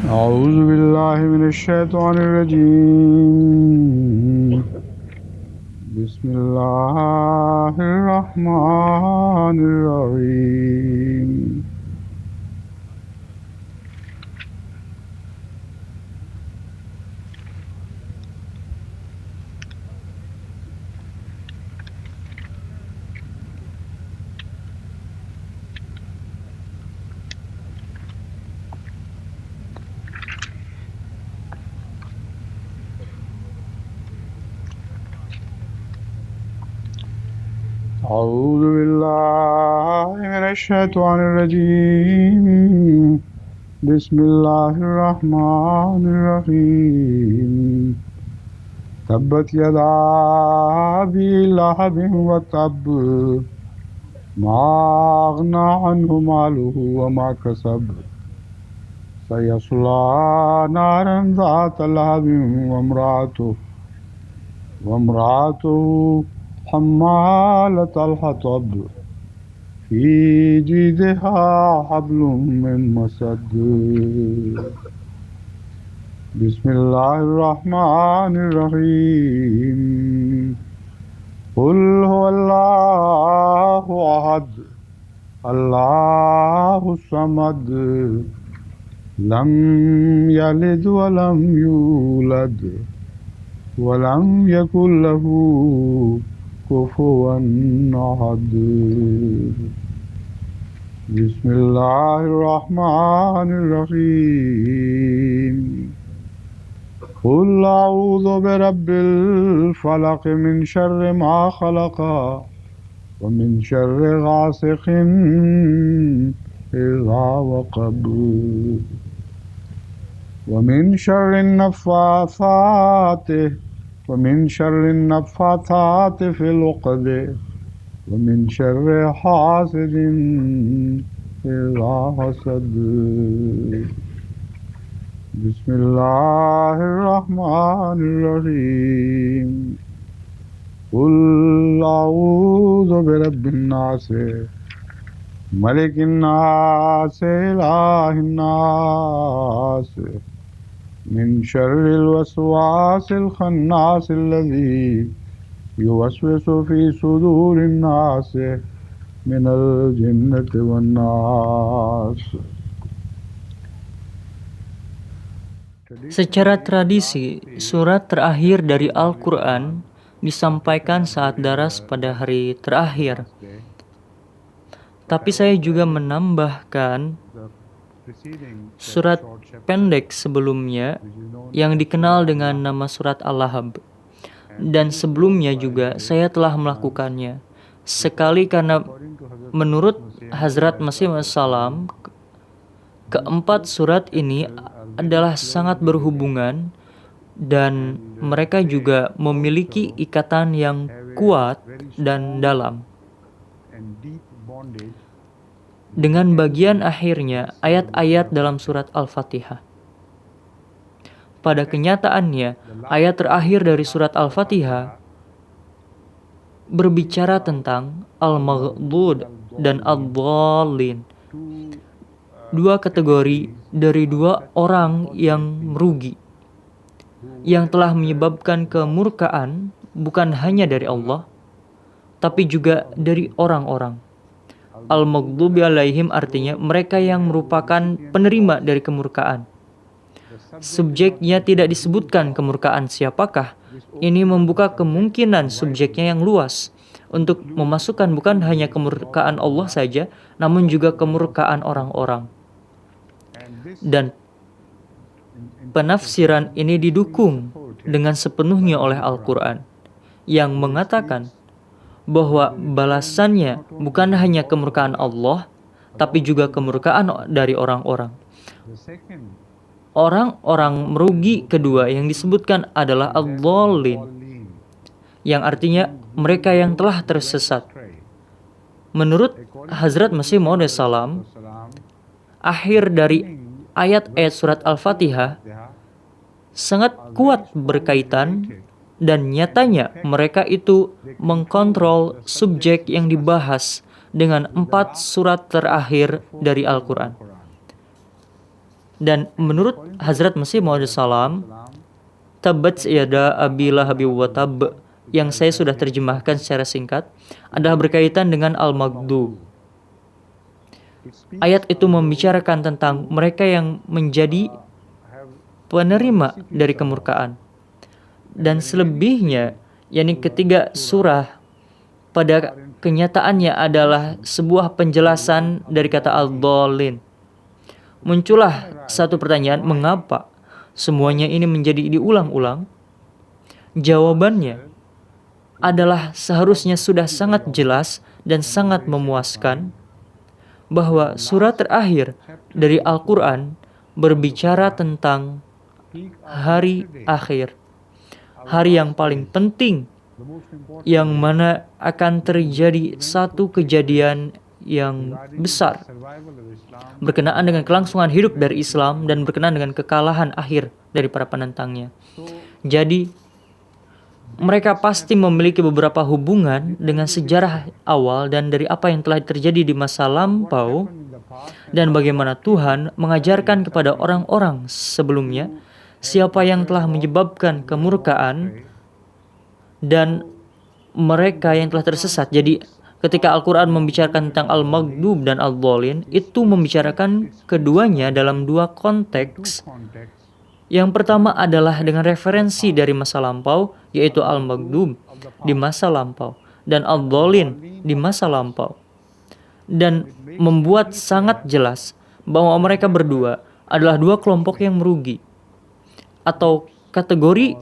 أعوذ بالله من الشيطان الرجيم بسم الله الرحمن الرحيم أعوذ بالله من الشيطان الرجيم بسم الله الرحمن الرحيم تبت يدا أبي لهب وتب ما أغنى عنه ماله وما كسب سيصلى نارا ذات لهب وامرأته حمالة الحطب في جيدها حبل من مسد بسم الله الرحمن الرحيم قل هو الله أحد الله الصمد لم يلد ولم يولد ولم يكن له كفوا أحد بسم الله الرحمن الرحيم قل أعوذ برب الفلق من شر ما خلق ومن شر غاسق إذا وقب ومن شر النفاثات في العقد ومن شر حاسد إذا حسد بسم الله الرحمن الرحيم قل أعوذ برب الناس ملك الناس إله الناس من شر الوسواس الخناس الذي يوسوس في صدور الناس من الجنة والناس. Secara tradisi, surat terakhir dari Al-Quran disampaikan saat daras pada hari terakhir. Tapi saya juga menambahkan surat pendek sebelumnya yang dikenal dengan nama surat Al-Lahab. Dan sebelumnya juga saya telah melakukannya. Sekali karena menurut Hazrat Masih Wassalam, keempat surat ini adalah sangat berhubungan dan mereka juga memiliki ikatan yang kuat dan dalam. Dengan bagian akhirnya ayat-ayat dalam surat Al-Fatihah. Pada kenyataannya, ayat terakhir dari surat Al-Fatihah berbicara tentang Al-Maghdud dan Ad-Dallin. Dua kategori dari dua orang yang merugi, yang telah menyebabkan kemurkaan bukan hanya dari Allah, tapi juga dari orang-orang. Al-Maghdubi alaihim artinya mereka yang merupakan penerima dari kemurkaan. Subjeknya tidak disebutkan kemurkaan siapakah. Ini membuka kemungkinan subjeknya yang luas untuk memasukkan bukan hanya kemurkaan Allah saja, namun juga kemurkaan orang-orang. Dan penafsiran ini didukung dengan sepenuhnya oleh Al-Quran yang mengatakan bahwa balasannya bukan hanya kemurkaan Allah, tapi juga kemurkaan dari orang-orang. Orang-orang merugi kedua yang disebutkan adalah ad-dallin, yang artinya mereka yang telah tersesat. Menurut Hazrat Masih Maud Salam, akhir dari ayat-ayat surat Al-Fatihah sangat kuat berkaitan dan nyatanya mereka itu mengkontrol subjek yang dibahas dengan 4 surat terakhir dari Al-Quran. Dan menurut Hazrat Masih Maud salam, Tabbat yada Abi Lahab wa tab, yang saya sudah terjemahkan secara singkat, adalah berkaitan dengan Al-Maghdub. Ayat itu membicarakan tentang mereka yang menjadi penerima dari kemurkaan. Dan selebihnya, yakni ketiga surah, pada kenyataannya adalah sebuah penjelasan dari kata al-dhalin. Muncullah satu pertanyaan, mengapa semuanya ini menjadi diulang-ulang? Jawabannya adalah seharusnya sudah sangat jelas dan sangat memuaskan bahwa surah terakhir dari Al-Quran berbicara tentang hari akhir, hari yang paling penting, yang mana akan terjadi satu kejadian yang besar berkenaan dengan kelangsungan hidup dari Islam dan berkenaan dengan kekalahan akhir dari para penentangnya. Jadi mereka pasti memiliki beberapa hubungan dengan sejarah awal dan dari apa yang telah terjadi di masa lampau, dan bagaimana Tuhan mengajarkan kepada orang-orang sebelumnya siapa yang telah menyebabkan kemurkaan dan mereka yang telah tersesat. Jadi ketika Al-Quran membicarakan tentang Al-Maghdub dan Al-Dhalin, itu membicarakan keduanya dalam dua konteks. Yang pertama adalah dengan referensi dari masa lampau, yaitu Al-Maghdub di masa lampau dan Al-Dhalin di masa lampau. Dan membuat sangat jelas bahwa mereka berdua adalah dua kelompok yang merugi, atau kategori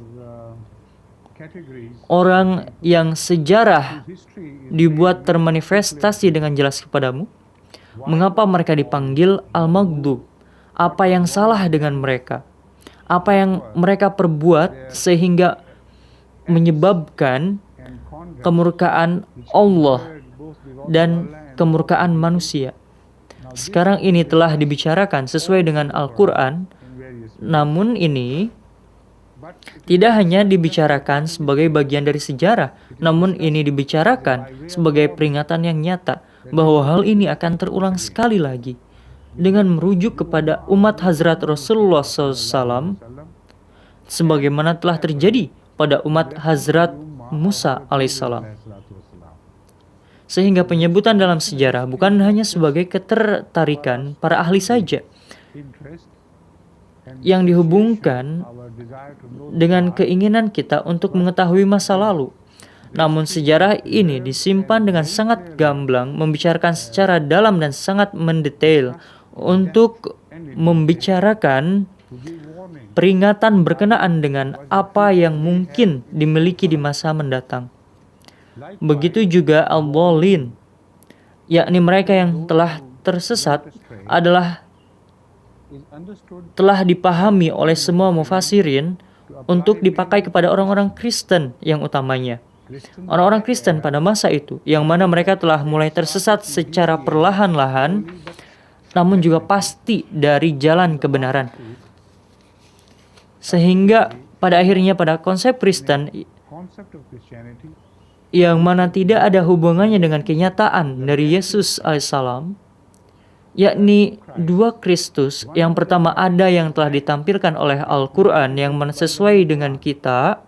orang yang sejarah dibuat termanifestasi dengan jelas kepadamu. Mengapa mereka dipanggil Al-Maghdub? Apa yang salah dengan mereka? Apa yang mereka perbuat sehingga menyebabkan kemurkaan Allah dan kemurkaan manusia? Sekarang ini telah dibicarakan sesuai dengan Al-Quran, namun ini tidak hanya dibicarakan sebagai bagian dari sejarah, namun ini dibicarakan sebagai peringatan yang nyata bahwa hal ini akan terulang sekali lagi dengan merujuk kepada umat Hazrat Rasulullah SAW sebagaimana telah terjadi pada umat Hazrat Musa alaihissalam. Sehingga penyebutan dalam sejarah bukan hanya sebagai ketertarikan para ahli saja yang dihubungkan dengan keinginan kita untuk mengetahui masa lalu. Namun sejarah ini disimpan dengan sangat gamblang, membicarakan secara dalam dan sangat mendetail untuk membicarakan peringatan berkenaan dengan apa yang mungkin dimiliki di masa mendatang. Begitu juga Al-Dhalin, yakni mereka yang telah tersesat, telah dipahami oleh semua mufassirin untuk dipakai kepada orang-orang Kristen yang utamanya. Orang-orang Kristen pada masa itu, yang mana mereka telah mulai tersesat secara perlahan-lahan, namun juga pasti dari jalan kebenaran. Sehingga pada akhirnya pada konsep Kristen, yang mana tidak ada hubungannya dengan kenyataan dari Yesus alaihissalam, yakni dua Kristus. Yang pertama ada yang telah ditampilkan oleh Al-Quran yang sesuai dengan kita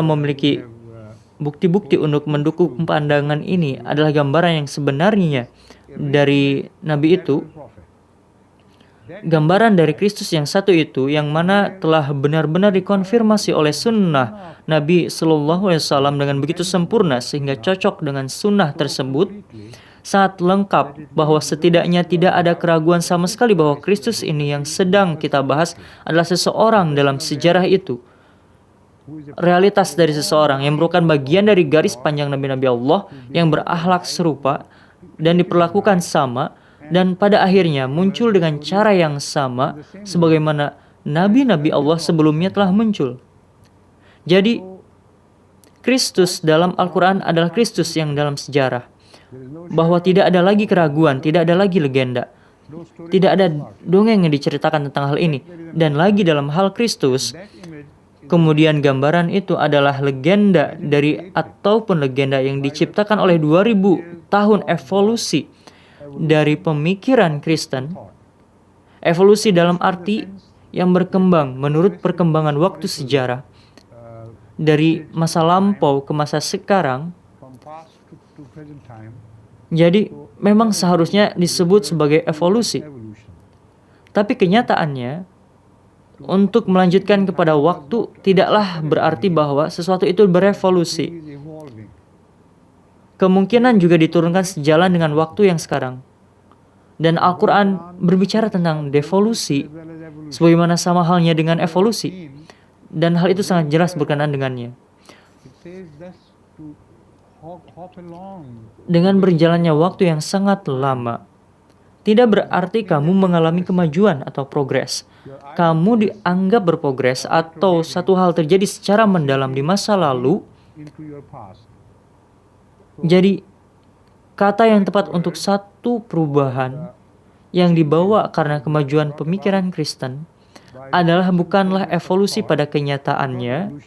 memiliki bukti-bukti untuk mendukung pandangan ini adalah gambaran yang sebenarnya dari Nabi itu. Gambaran dari Kristus yang satu itu, yang mana telah benar-benar dikonfirmasi oleh sunnah Nabi Sallallahu Alaihi Wasallam dengan begitu sempurna sehingga cocok dengan sunnah tersebut, sangat lengkap bahwa setidaknya tidak ada keraguan sama sekali bahwa Kristus ini yang sedang kita bahas adalah seseorang dalam sejarah itu. Realitas dari seseorang yang merupakan bagian dari garis panjang Nabi-Nabi Allah yang berakhlak serupa dan diperlakukan sama, dan pada akhirnya muncul dengan cara yang sama sebagaimana Nabi-Nabi Allah sebelumnya telah muncul. Jadi Kristus dalam Al-Quran adalah Kristus yang dalam sejarah, bahwa tidak ada lagi keraguan, tidak ada lagi legenda, tidak ada dongeng yang diceritakan tentang hal ini. Dan lagi dalam hal Kristus, kemudian gambaran itu adalah legenda dari ataupun legenda yang diciptakan oleh 2000 tahun evolusi dari pemikiran Kristen Evolusi dalam arti yang berkembang menurut perkembangan waktu sejarah dari masa lampau ke masa sekarang. Jadi memang seharusnya disebut sebagai evolusi. Tapi kenyataannya, untuk melanjutkan kepada waktu tidaklah berarti bahwa sesuatu itu berevolusi. Kemungkinan juga diturunkan sejalan dengan waktu yang sekarang. Dan Al-Quran berbicara tentang devolusi, sebagaimana sama halnya dengan evolusi. Dan hal itu sangat jelas berkenaan dengannya. Dengan berjalannya waktu yang sangat lama, tidak berarti kamu mengalami kemajuan atau progres. Kamu dianggap berprogres atau satu hal terjadi secara mendalam di masa lalu. Jadi, kata yang tepat untuk satu perubahan yang dibawa karena kemajuan pemikiran Kristen adalah bukanlah evolusi pada kenyataannya,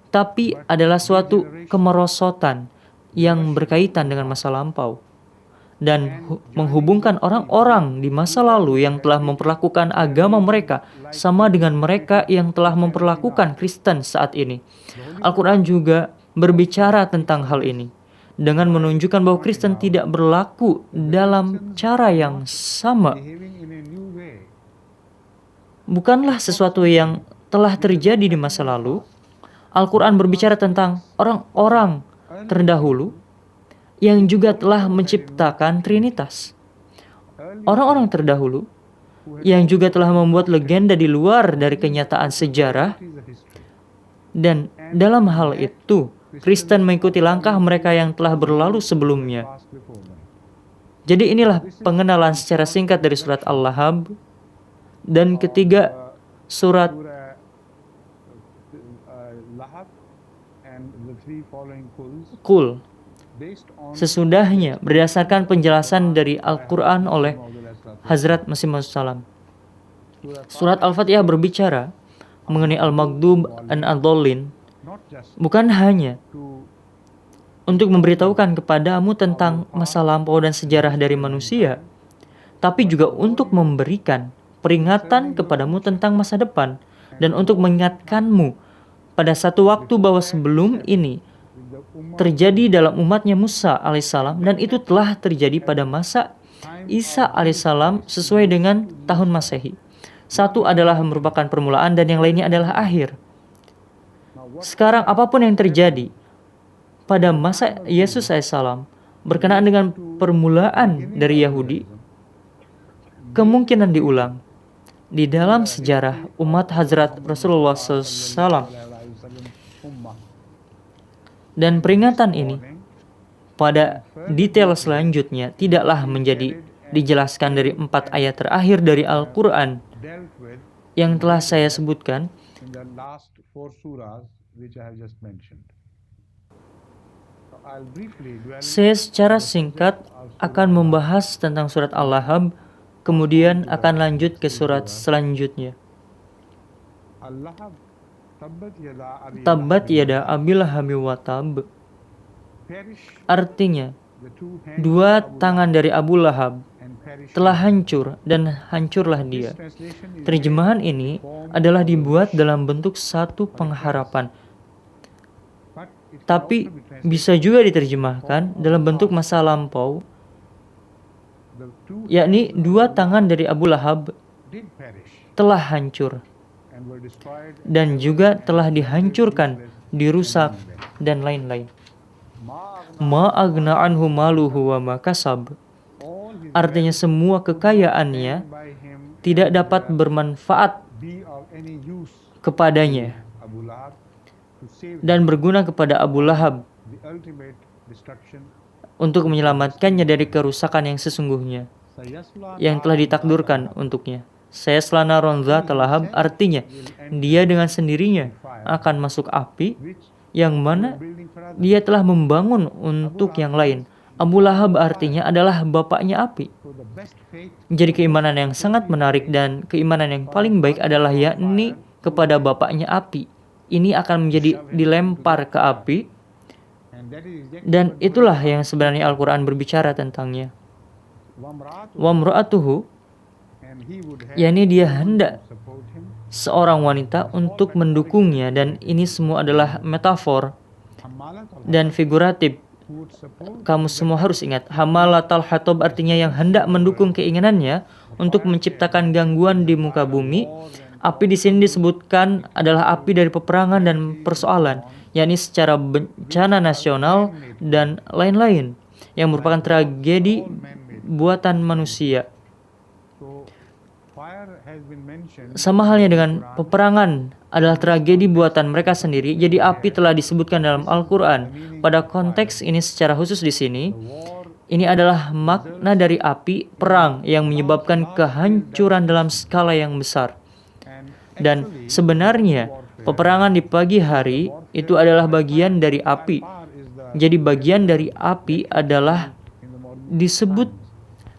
tapi adalah suatu kemerosotan yang berkaitan dengan masa lampau dan menghubungkan orang-orang di masa lalu yang telah memperlakukan agama mereka sama dengan mereka yang telah memperlakukan Kristen saat ini. Al-Quran juga berbicara tentang hal ini dengan menunjukkan bahwa Kristen tidak berlaku dalam cara yang sama. Bukanlah sesuatu yang telah terjadi di masa lalu. Al-Quran berbicara tentang orang-orang terdahulu yang juga telah menciptakan Trinitas. Orang-orang terdahulu yang juga telah membuat legenda di luar dari kenyataan sejarah. Dan dalam hal itu, Kristen mengikuti langkah mereka yang telah berlalu sebelumnya. Jadi inilah pengenalan secara singkat dari surat Al-Lahab. Dan ketiga, surat Qul. Sesudahnya, berdasarkan penjelasan dari Al-Quran oleh Hazrat Masih Maud Salam. Surat Al-Fatihah berbicara mengenai Al-Maghdub dan Ad-Dallin, bukan hanya untuk memberitahukan kepadamu tentang masa lampau dan sejarah dari manusia, tapi juga untuk memberikan peringatan kepadamu tentang masa depan dan untuk mengingatkanmu pada satu waktu bahwa sebelum ini terjadi dalam umatnya Musa alaihissalam, dan itu telah terjadi pada masa Isa alaihissalam sesuai dengan tahun Masehi. Satu adalah merupakan permulaan dan yang lainnya adalah akhir. Sekarang apapun yang terjadi pada masa Yesus alaihissalam berkenaan dengan permulaan dari Yahudi, kemungkinan diulang di dalam sejarah umat Hazrat Rasulullah SAW. Dan peringatan ini pada detail selanjutnya tidaklah menjadi dijelaskan dari 4 ayat terakhir dari Al-Quran yang telah saya sebutkan. Saya secara singkat akan membahas tentang surat Al-Lahab, kemudian akan lanjut ke surat selanjutnya. Tabbat yada Abi Lahabi wa tab. Artinya, dua tangan dari Abu Lahab telah hancur dan hancurlah dia. Terjemahan ini adalah dibuat dalam bentuk satu pengharapan, tapi bisa juga diterjemahkan dalam bentuk masa lampau, yakni dua tangan dari Abu Lahab telah hancur dan juga telah dihancurkan, dirusak, dan lain-lain. Ma agna anhu maluhu wa ma kasab. Artinya semua kekayaannya tidak dapat bermanfaat kepadanya dan berguna kepada Abu Lahab untuk menyelamatkannya dari kerusakan yang sesungguhnya yang telah ditakdirkan untuknya. Sayasla naron dzata lahab, artinya dia dengan sendirinya akan masuk api yang mana dia telah membangun untuk yang lain. Abu Lahab artinya adalah bapaknya api. Jadi keimanan yang sangat menarik dan keimanan yang paling baik adalah yakni kepada bapaknya api. Ini akan menjadi dilempar ke api, dan itulah yang sebenarnya Al-Quran berbicara tentangnya. Wa mra'atuhu, yakni dia hendak seorang wanita untuk mendukungnya, dan ini semua adalah metafor dan figuratif. Kamu semua harus ingat, hamalatal hatab artinya yang hendak mendukung keinginannya untuk menciptakan gangguan di muka bumi. Api di sini disebutkan adalah api dari peperangan dan persoalan, yakni secara bencana nasional dan lain-lain yang merupakan tragedi buatan manusia. Sama halnya dengan peperangan adalah tragedi buatan mereka sendiri, jadi api telah disebutkan dalam Al-Quran. Pada konteks ini secara khusus di sini, ini adalah makna dari api perang yang menyebabkan kehancuran dalam skala yang besar. Dan sebenarnya peperangan di pagi hari itu adalah bagian dari api. Jadi bagian dari api adalah disebut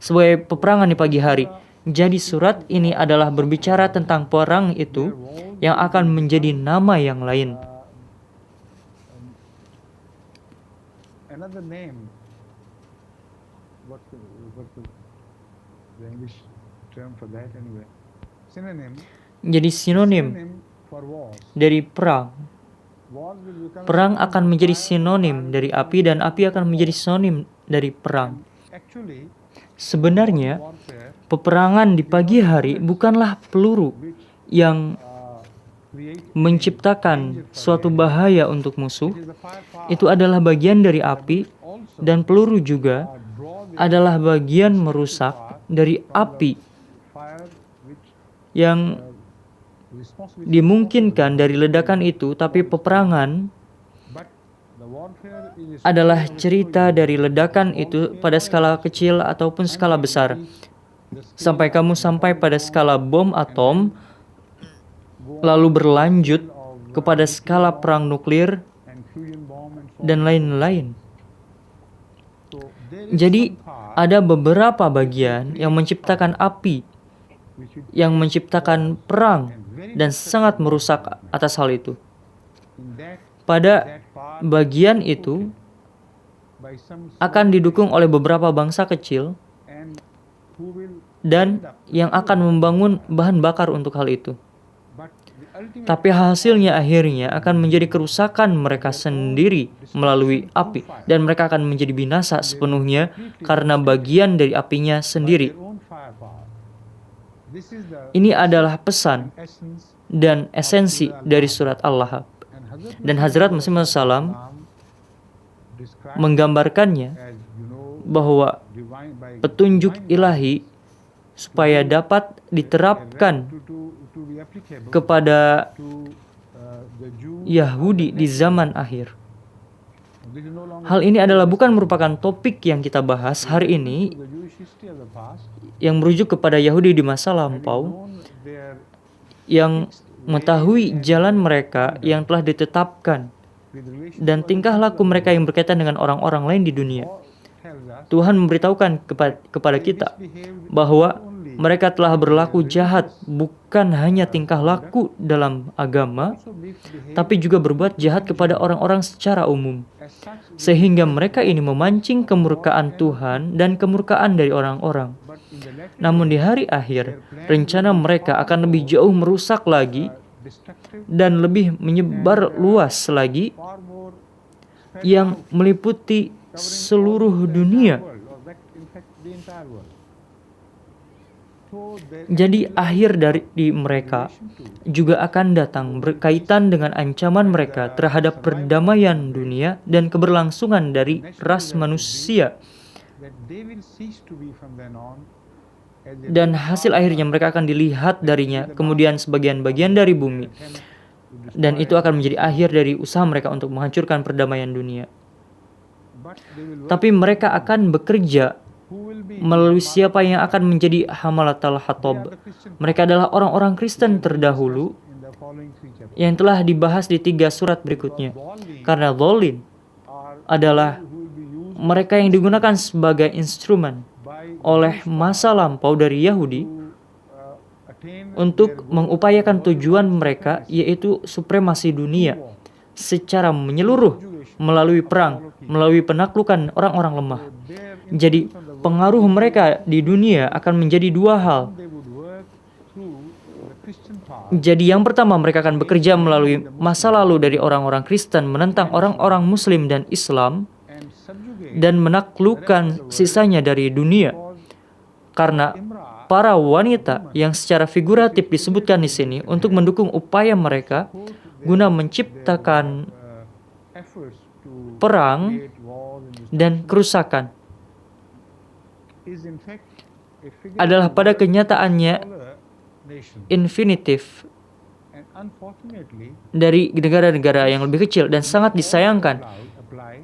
sebagai peperangan di pagi hari. Jadi surat ini adalah berbicara tentang perang itu yang akan menjadi nama yang lain. Another name. What's the English term for that anyway? Synonym. Jadi sinonim dari perang. Perang akan menjadi sinonim dari api, dan api akan menjadi sinonim dari perang. Sebenarnya, peperangan di pagi hari bukanlah peluru yang menciptakan suatu bahaya untuk musuh. Itu adalah bagian dari api, dan peluru juga adalah bagian merusak dari api yang dimungkinkan dari ledakan itu. Tapi peperangan adalah cerita dari ledakan itu pada skala kecil ataupun skala besar. Sampai kamu sampai pada skala bom atom, lalu berlanjut kepada skala perang nuklir dan lain-lain. Jadi ada beberapa bagian yang menciptakan api, yang menciptakan perang, dan sangat merusak atas hal itu. Pada bagian itu akan didukung oleh beberapa bangsa kecil dan yang akan membangun bahan bakar untuk hal itu. Tapi hasilnya akhirnya akan menjadi kerusakan mereka sendiri melalui api, dan mereka akan menjadi binasa sepenuhnya karena bagian dari apinya sendiri. Ini adalah pesan dan esensi dari surat Al-Lahab. Dan Hazrat Masih Maud Salam menggambarkannya bahwa petunjuk ilahi supaya dapat diterapkan kepada Yahudi di zaman akhir. Hal ini adalah bukan merupakan topik yang kita bahas hari ini, yang merujuk kepada Yahudi di masa lampau, yang mengetahui jalan mereka yang telah ditetapkan dan tingkah laku mereka yang berkaitan dengan orang-orang lain di dunia. Tuhan memberitahukan kepada kita bahwa mereka telah berlaku jahat, bukan hanya tingkah laku dalam agama, tapi juga berbuat jahat kepada orang-orang secara umum, sehingga mereka ini memancing kemurkaan Tuhan dan kemurkaan dari orang-orang. Namun di hari akhir, rencana mereka akan lebih jauh merusak lagi dan lebih menyebar luas lagi, yang meliputi seluruh dunia. Jadi akhir dari mereka juga akan datang berkaitan dengan ancaman mereka terhadap perdamaian dunia dan keberlangsungan dari ras manusia. Dan hasil akhirnya mereka akan dilihat darinya kemudian sebagian bagian dari bumi. Dan itu akan menjadi akhir dari usaha mereka untuk menghancurkan perdamaian dunia. Tapi mereka akan bekerja melalui siapa yang akan menjadi hamalatal hatab. Mereka adalah orang-orang Kristen terdahulu yang telah dibahas di 3 surat berikutnya. Karena dhalin adalah mereka yang digunakan sebagai instrumen oleh masa lampau dari Yahudi untuk mengupayakan tujuan mereka, yaitu supremasi dunia secara menyeluruh melalui perang, melalui penaklukan orang-orang lemah. Jadi pengaruh mereka di dunia akan menjadi 2 hal. Jadi yang pertama mereka akan bekerja melalui masa lalu dari orang-orang Kristen menentang orang-orang Muslim dan Islam dan menaklukkan sisanya dari dunia. Karena para wanita yang secara figuratif disebutkan di sini untuk mendukung upaya mereka guna menciptakan perang dan kerusakan adalah pada kenyataannya infinitif dari negara-negara yang lebih kecil dan sangat disayangkan.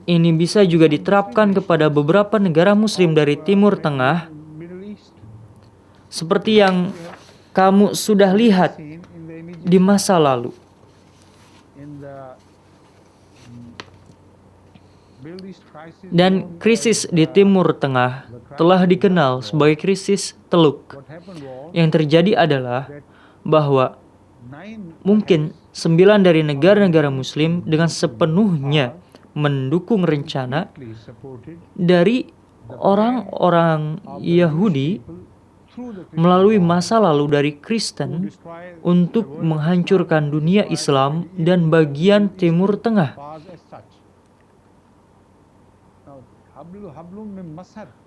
Ini bisa juga diterapkan kepada beberapa negara Muslim dari Timur Tengah, seperti yang kamu sudah lihat di masa lalu. Dan krisis di Timur Tengah telah dikenal sebagai krisis Teluk. Yang terjadi adalah bahwa mungkin 9 dari negara-negara Muslim dengan sepenuhnya mendukung rencana dari orang-orang Yahudi melalui masa lalu dari Kristen untuk menghancurkan dunia Islam dan bagian Timur Tengah.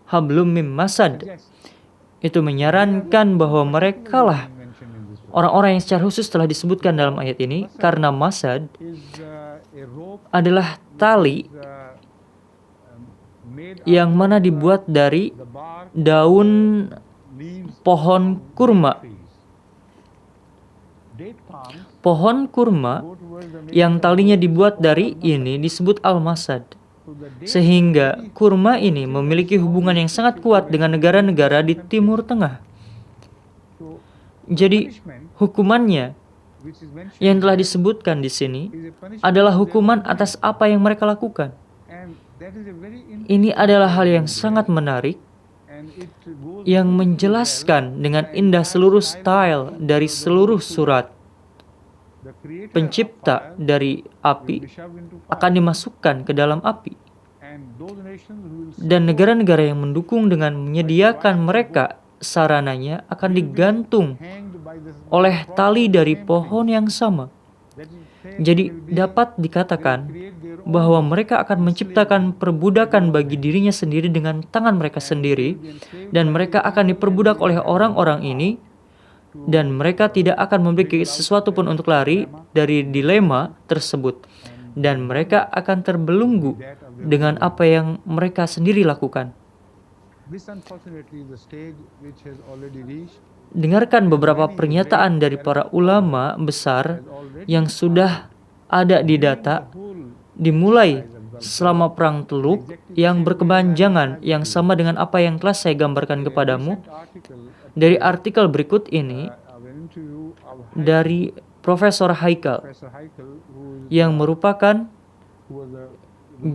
Hablum mim masad itu menyarankan bahwa merekalah orang-orang yang secara khusus telah disebutkan dalam ayat ini, karena masad adalah tali yang mana dibuat dari daun pohon kurma. Pohon kurma yang talinya dibuat dari ini disebut al-masad. Sehingga kurma ini memiliki hubungan yang sangat kuat dengan negara-negara di Timur Tengah. Jadi hukumannya yang telah disebutkan di sini adalah hukuman atas apa yang mereka lakukan. Ini adalah hal yang sangat menarik yang menjelaskan dengan indah seluruh style dari seluruh surat. Pencipta dari api akan dimasukkan ke dalam api. Dan negara-negara yang mendukung dengan menyediakan mereka sarananya akan digantung oleh tali dari pohon yang sama. Jadi dapat dikatakan bahwa mereka akan menciptakan perbudakan bagi dirinya sendiri dengan tangan mereka sendiri, dan mereka akan diperbudak oleh orang-orang ini, dan mereka tidak akan memiliki sesuatu pun untuk lari dari dilema tersebut, dan mereka akan terbelenggu dengan apa yang mereka sendiri lakukan. Dengarkan beberapa pernyataan dari para ulama besar yang sudah ada di data, dimulai selama Perang Teluk yang berkepanjangan yang sama dengan apa yang telah saya gambarkan kepadamu. Dari artikel berikut ini dari Profesor Haikal yang merupakan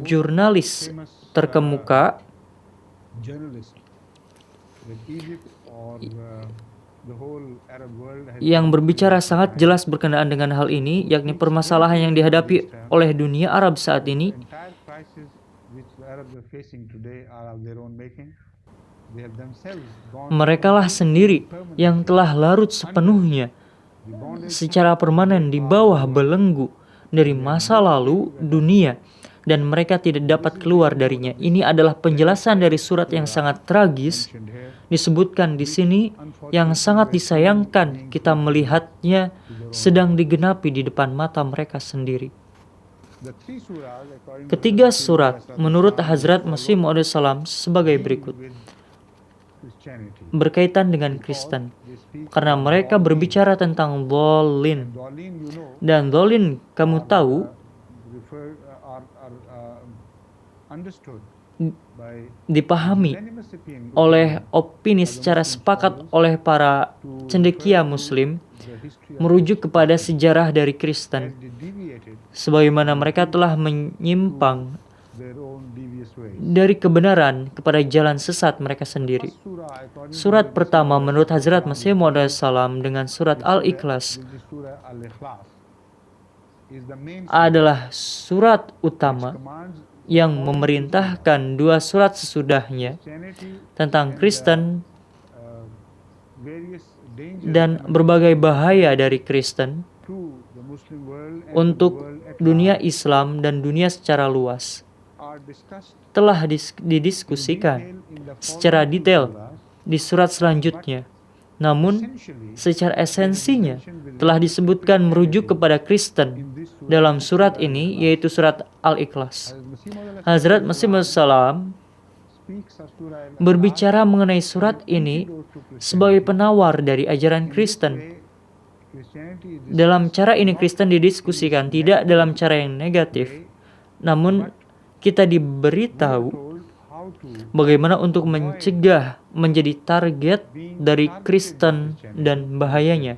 jurnalis terkemuka yang berbicara sangat jelas berkenaan dengan hal ini, yakni permasalahan yang dihadapi oleh dunia Arab saat ini. Merekalah sendiri yang telah larut sepenuhnya secara permanen di bawah belenggu dari masa lalu dunia, dan mereka tidak dapat keluar darinya. Ini adalah penjelasan dari surat yang sangat tragis disebutkan di sini, yang sangat disayangkan kita melihatnya sedang digenapi di depan mata mereka sendiri. Ketiga surat menurut Hazrat Masih Maud salam sebagai berikut, berkaitan dengan Kristen, karena mereka berbicara tentang dhalin, dan dhalin kamu tahu dipahami oleh opini secara sepakat oleh para cendekia Muslim merujuk kepada sejarah dari Kristen, sebagaimana mereka telah menyimpang dari kebenaran kepada jalan sesat mereka sendiri. Surat pertama menurut Hazrat Masih Maud salam dengan surat Al-Ikhlas adalah surat utama yang memerintahkan dua surat sesudahnya tentang Kristen dan berbagai bahaya dari Kristen to the Muslim world and to the untuk world at dunia large Islam dan dunia secara luas are discussed telah in didiskusikan detail in the secara following two detail surahs. di surat selanjutnya. Namun, Essentially, secara there is esensinya mention with telah respect to disebutkan merujuk Christianity kepada Kristen in this surah, dalam which is surat Surah ini, Al-Ikhlas. yaitu surat Al-Ikhlas. Hazrat Hazrat Masih Masih Maud Salam speaks of Surah Al-Ikhlas berbicara mengenai as surat an ini antidote to sebagai Christianity. penawar dari ajaran In this Kristen. way, Christianity is Dalam discussed cara ini not Kristen in didiskusikan its tidak dalam negative cara yang negatif, way, namun but kita we are diberitahu told how to bagaimana untuk avoid mencegah menjadi target being dari targeted by Kristen Christianity. dan bahayanya.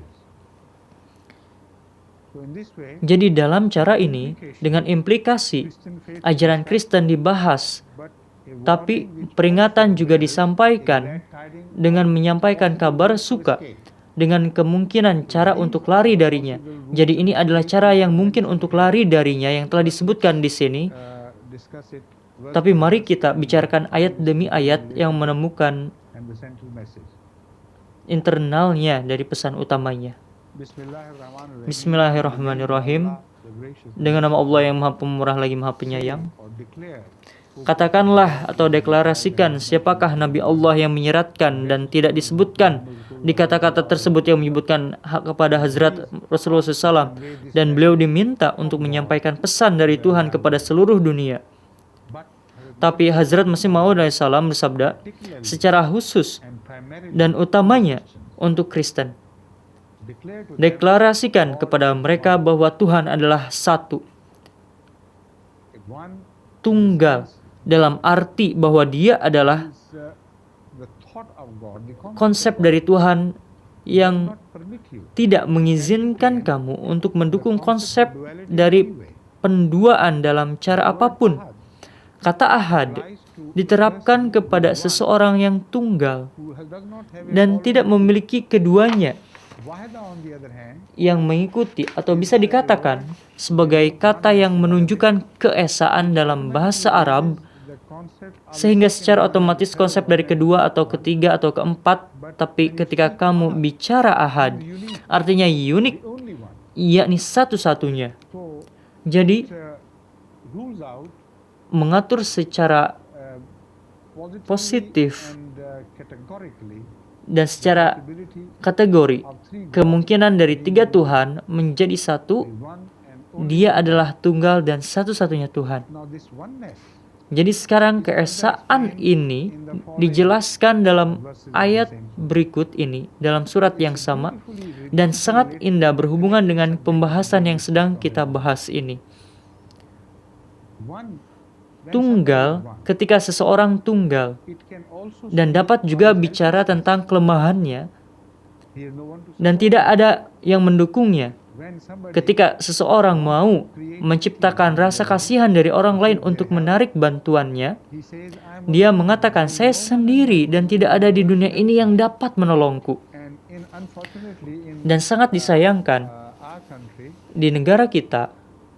So in this way, Jadi dalam cara ini, dengan implikasi Christian faith is ajaran discussed, Kristen dibahas, but a tapi warning which peringatan also juga bears a disampaikan glad tidings dengan of menyampaikan possible kabar ways to suka escape. dengan kemungkinan cara untuk lari darinya. Jadi ini adalah cara yang mungkin untuk lari darinya yang telah disebutkan di sini. Discuss it verse Tapi by mari verse kita and bicarakan ayat demi ayat yang menemukan and the central message. internalnya dari pesan utamanya. Bismillahirrahmanirrahim. Bismillahirrahmanirrahim. The gracious Dengan nama Allah yang Maha Pemurah lagi Maha Penyayang. or declare Katakanlah atau deklarasikan siapakah Nabi Allah yang menyeratkan dan tidak disebutkan di kata-kata tersebut yang menyebutkan hak kepada Hazrat Rasulullah SAW, dan beliau diminta untuk menyampaikan pesan dari Tuhan kepada seluruh dunia. but Tapi Hazrat Masih Maud SAW bersabda secara khusus and primarily dan utamanya untuk Kristen. declare to them Deklarasikan kepada mereka bahwa Tuhan adalah satu, one tunggal, dalam arti bahwa Dia adalah is the thought of God, the konsep dari Tuhan yang not permit you tidak mengizinkan kamu untuk mendukung konsep dari penduaan dalam cara apapun. Kata ahad diterapkan kepada seseorang yang tunggal who does not have dan tidak memiliki keduanya, wahda on the other hand yang mengikuti atau bisa dikatakan sebagai kata yang menunjukkan keesaan dalam bahasa Arab, the concept sehingga secara otomatis konsep dari kedua atau ketiga atau keempat. Tapi ketika kamu bicara ahad, artinya unik, only one, yakni satu-satunya. so Jadi it rules out mengatur secara positively positif and categorically dan secara ability kategori of three gods, kemungkinan dari tiga Tuhan menjadi satu. one and only. Dia adalah tunggal dan satu-satunya Tuhan. Now this oneness Jadi sekarang keesaan ini dijelaskan dalam ayat berikut ini dalam surat yang sama dan sangat indah berhubungan dengan pembahasan yang sedang kita bahas ini. one Tunggal, ketika seseorang tunggal, it can also dan dapat juga bicara tentang kelemahannya He has no one to dan tidak ada yang mendukungnya. when somebody Ketika seseorang mau menciptakan rasa kasihan dari orang lain untuk menarik bantuannya, he says I'm dia mengatakan, "Saya sendiri dan tidak ada di dunia ini yang dapat menolongku." and unfortunately in Dan sangat disayangkan our country di negara kita,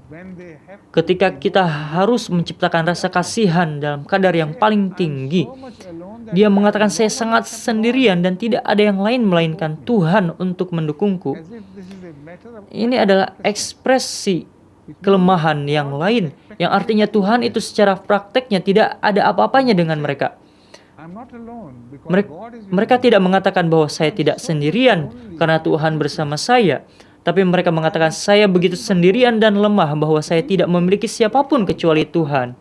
when they have ketika kita harus menciptakan rasa kasihan dalam kadar yang paling tinggi, so much alone that dia mengatakan, "Saya sangat sendirian dan tidak ada yang lain melainkan Tuhan untuk mendukungku." as if this is a matter of Ini adalah ekspresi kelemahan yang lain, yang artinya Tuhan itu secara prakteknya tidak ada apa-apanya dengan mereka. I'm not alone because Mereka, God is with mereka me. tidak mengatakan bahwa saya tidak sendirian karena Tuhan bersama saya. Tapi mereka mengatakan saya begitu sendirian dan lemah bahwa saya tidak memiliki siapapun kecuali Tuhan.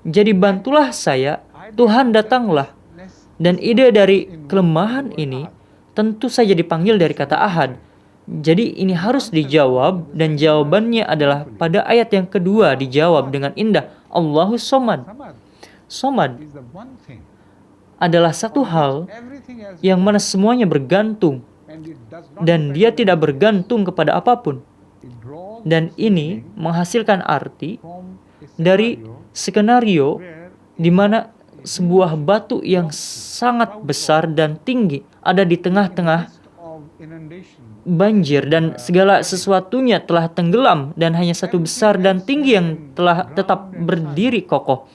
Jadi bantulah saya, Tuhan datanglah. Dan ide dari kelemahan ini tentu saja dipanggil dari kata ahad. Jadi ini harus dijawab dan jawabannya adalah pada ayat yang kedua dijawab dengan indah. Allahus Somad. Samad Somad is the one thing. adalah satu hal Everything else yang mana semuanya bergantung and it does not dan dia tidak bergantung kepada apapun. it draws Dan ini menghasilkan arti from a dari skenario where di mana sebuah batu yang sangat besar dan tinggi ada di tengah-tengah of inundation banjir dan segala sesuatunya telah tenggelam dan hanya satu besar dan tinggi yang telah tetap berdiri kokoh.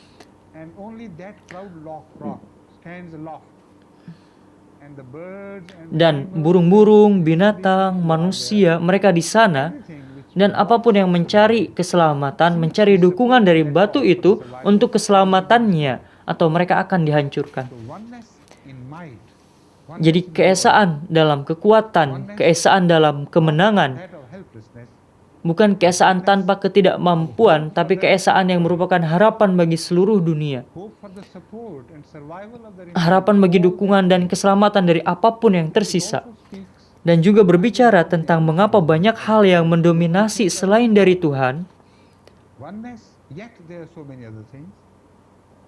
and only that proud rock stands aloft and the birds and the dan animals, burung-burung, binatang, manusia, mereka di sana, everything which dan apapun yang mencari keselamatan, mencari dukungan dari batu itu untuk keselamatannya, atau mereka akan dihancurkan. so oneness in might, Jadi keesaan dalam kekuatan, keesaan dalam kemenangan, that of helplessness, bukan keesaan tanpa ketidakmampuan, tapi keesaan yang merupakan harapan bagi seluruh dunia. hope for the support and survival of the Harapan bagi dukungan dan keselamatan dari apapun yang tersisa. also speaks Dan juga berbicara tentang mengapa banyak hal yang mendominasi selain dari Tuhan. oneness, yet there are so many other things.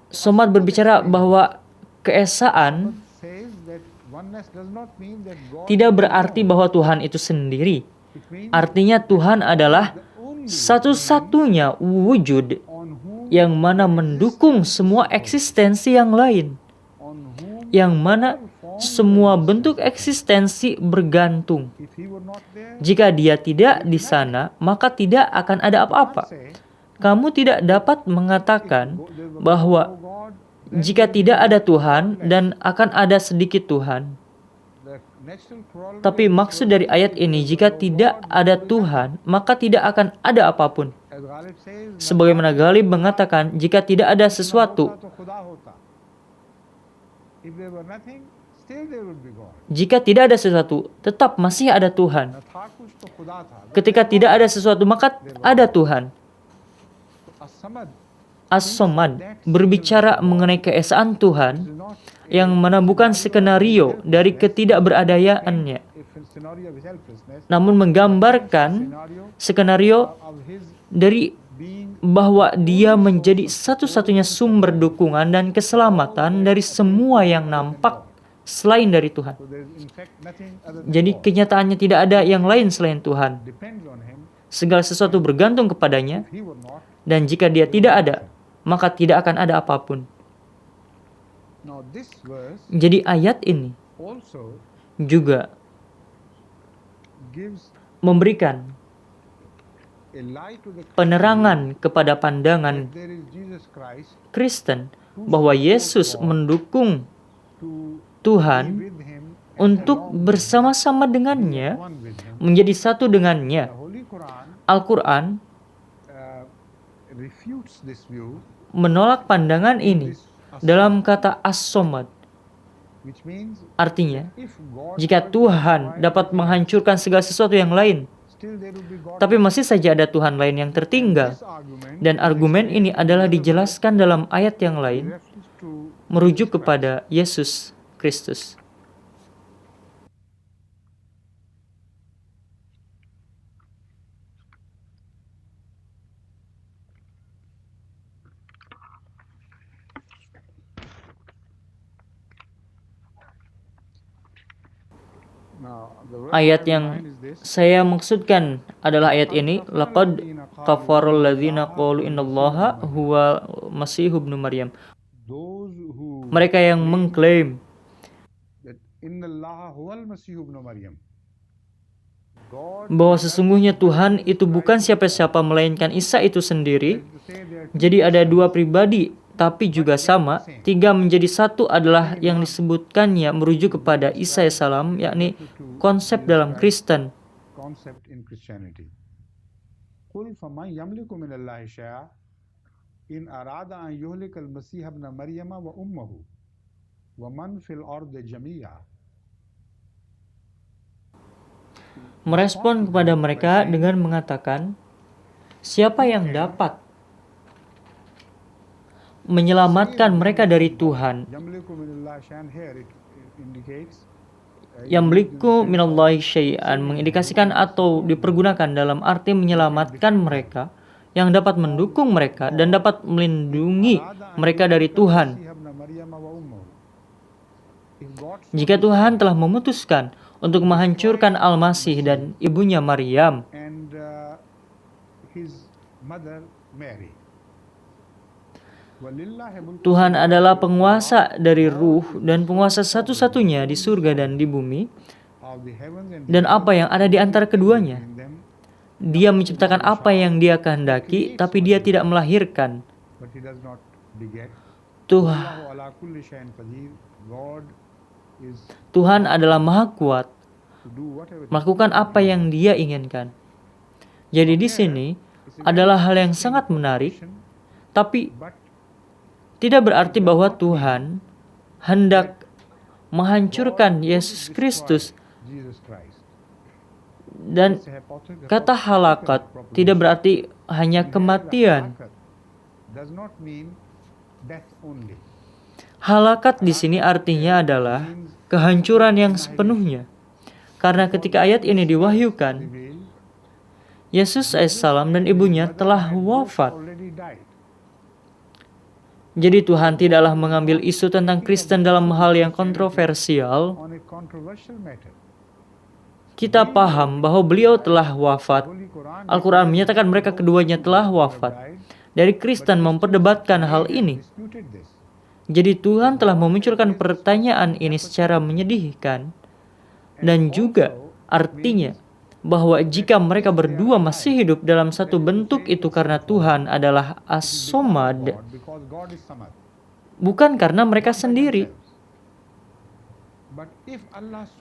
Somat berbicara bahwa keesaan Says that oneness does not mean that God tidak berarti bahwa Tuhan itu sendiri. it means Artinya Tuhan adalah the only satu-satunya wujud on whom yang mana mendukung semua eksistensi yang lain, on whom yang mana semua bentuk eksistensi bergantung. if he were not there, Jika dia tidak di sana, maka tidak akan ada apa-apa. say Kamu tidak dapat mengatakan there's no bahwa God, jika tidak ada Tuhan dan akan ada sedikit Tuhan. the natural prerogative Tapi maksud dari ayat ini, jika tidak ada Tuhan, maka tidak akan ada apapun. as Ghalib says, Sebagaimana Ghalib mengatakan, jika tidak ada sesuatu, to khuda hota. If there were nothing, still there would be God. jika tidak ada sesuatu, tetap masih ada Tuhan. Na tha kuch to khuda tha. Ketika tidak ada sesuatu, maka ada Tuhan. As-samad As-Somad berbicara mengenai keesaan Tuhan is not yang mana bukan skenario dari ketidakberadaannya, if a scenario of helplessness, namun menggambarkan scenario skenario of his dari being bahwa dia menjadi satu-satunya sumber dukungan dan keselamatan dari semua yang nampak selain dari Tuhan. so there is in fact nothing other than Jadi God. kenyataannya tidak ada yang lain selain Tuhan. Depends on him. Segala sesuatu bergantung kepadanya, If he were not, dan jika dia tidak ada, maka tidak akan ada apapun. now this verse Jadi ayat ini also juga gives memberikan a light to the penerangan kepada pandangan that there is Jesus Christ Kristen bahwa Yesus mendukung to Tuhan be with him and untuk along bersama-sama dengannya, one with him. menjadi satu dengannya. The Holy Quran Al-Quran refutes this view, menolak pandangan ini dalam kata as-somad. which means Artinya, if God jika Tuhan dapat menghancurkan segala sesuatu yang lain, still there will be God. tapi masih saja ada Tuhan lain yang tertinggal. This argument Dan argumen ini adalah dijelaskan dalam ayat yang lain, refers to merujuk kepada Yesus Kristus. now the verse Ayat I have in yang mind is this. saya maksudkan adalah ayat ini, laqad kafarul ladzina qalu innallaha huwa Masih ibnu Maryam. Those who Mereka yang mengklaim that inna Allah huwal Masih ibnu Maryam. God bahwa sesungguhnya Tuhan itu bukan siapa-siapa melainkan Isa itu sendiri. to say there Jadi ada dua pribadi, tapi juga sama. Tiga menjadi satu adalah yang disebutkannya merujuk kepada Isa AS, yakni konsep dalam Kristen. concept in Christianity. قل فمن يملك من الله شيئا إن أراد أن يهلك المسيح ابن مريم وأمه ومن في الأرض جميعا. Merespon kepada mereka dengan mengatakan, siapa yang dapat menyelamatkan mereka dari Tuhan? يملك من الله شيئا here it indicates Yamliku minallahi syai'an mengindikasikan atau dipergunakan dalam arti menyelamatkan mereka, yang dapat mendukung mereka dan dapat melindungi mereka dari Tuhan. Jika Tuhan telah memutuskan untuk menghancurkan Al-Masih dan ibunya Maryam, and his mother Mary. Walillahi mulku Tuhan adalah penguasa dari ruh dan penguasa satu-satunya di surga dan di bumi, of the heavens and dan apa yang ada di antara keduanya. in them, Dia menciptakan apa yang dia kehendaki, tapi dia tidak melahirkan. but he does not beget. Tuhan Allahu ala kulli shay'in qadir. God Tuhan adalah Maha Kuat, melakukan apa yang Dia inginkan. Jadi di sini adalah hal yang sangat menarik, tapi tidak berarti bahwa Tuhan hendak menghancurkan Yesus Kristus. Dan kata halakat tidak berarti hanya kematian. Halakat di sini artinya adalah kehancuran yang sepenuhnya. Karena ketika ayat ini diwahyukan, Yesus AS dan ibunya telah wafat. Jadi Tuhan tidaklah mengambil isu tentang Kristen dalam hal yang kontroversial. Kita paham bahwa beliau telah wafat. Al-Quran menyatakan mereka keduanya telah wafat. Dari Kristen memperdebatkan hal ini. Jadi Tuhan telah memunculkan pertanyaan ini secara menyedihkan. Dan juga artinya bahwa jika mereka berdua masih hidup dalam satu bentuk itu karena Tuhan adalah As-Somad, bukan karena mereka sendiri.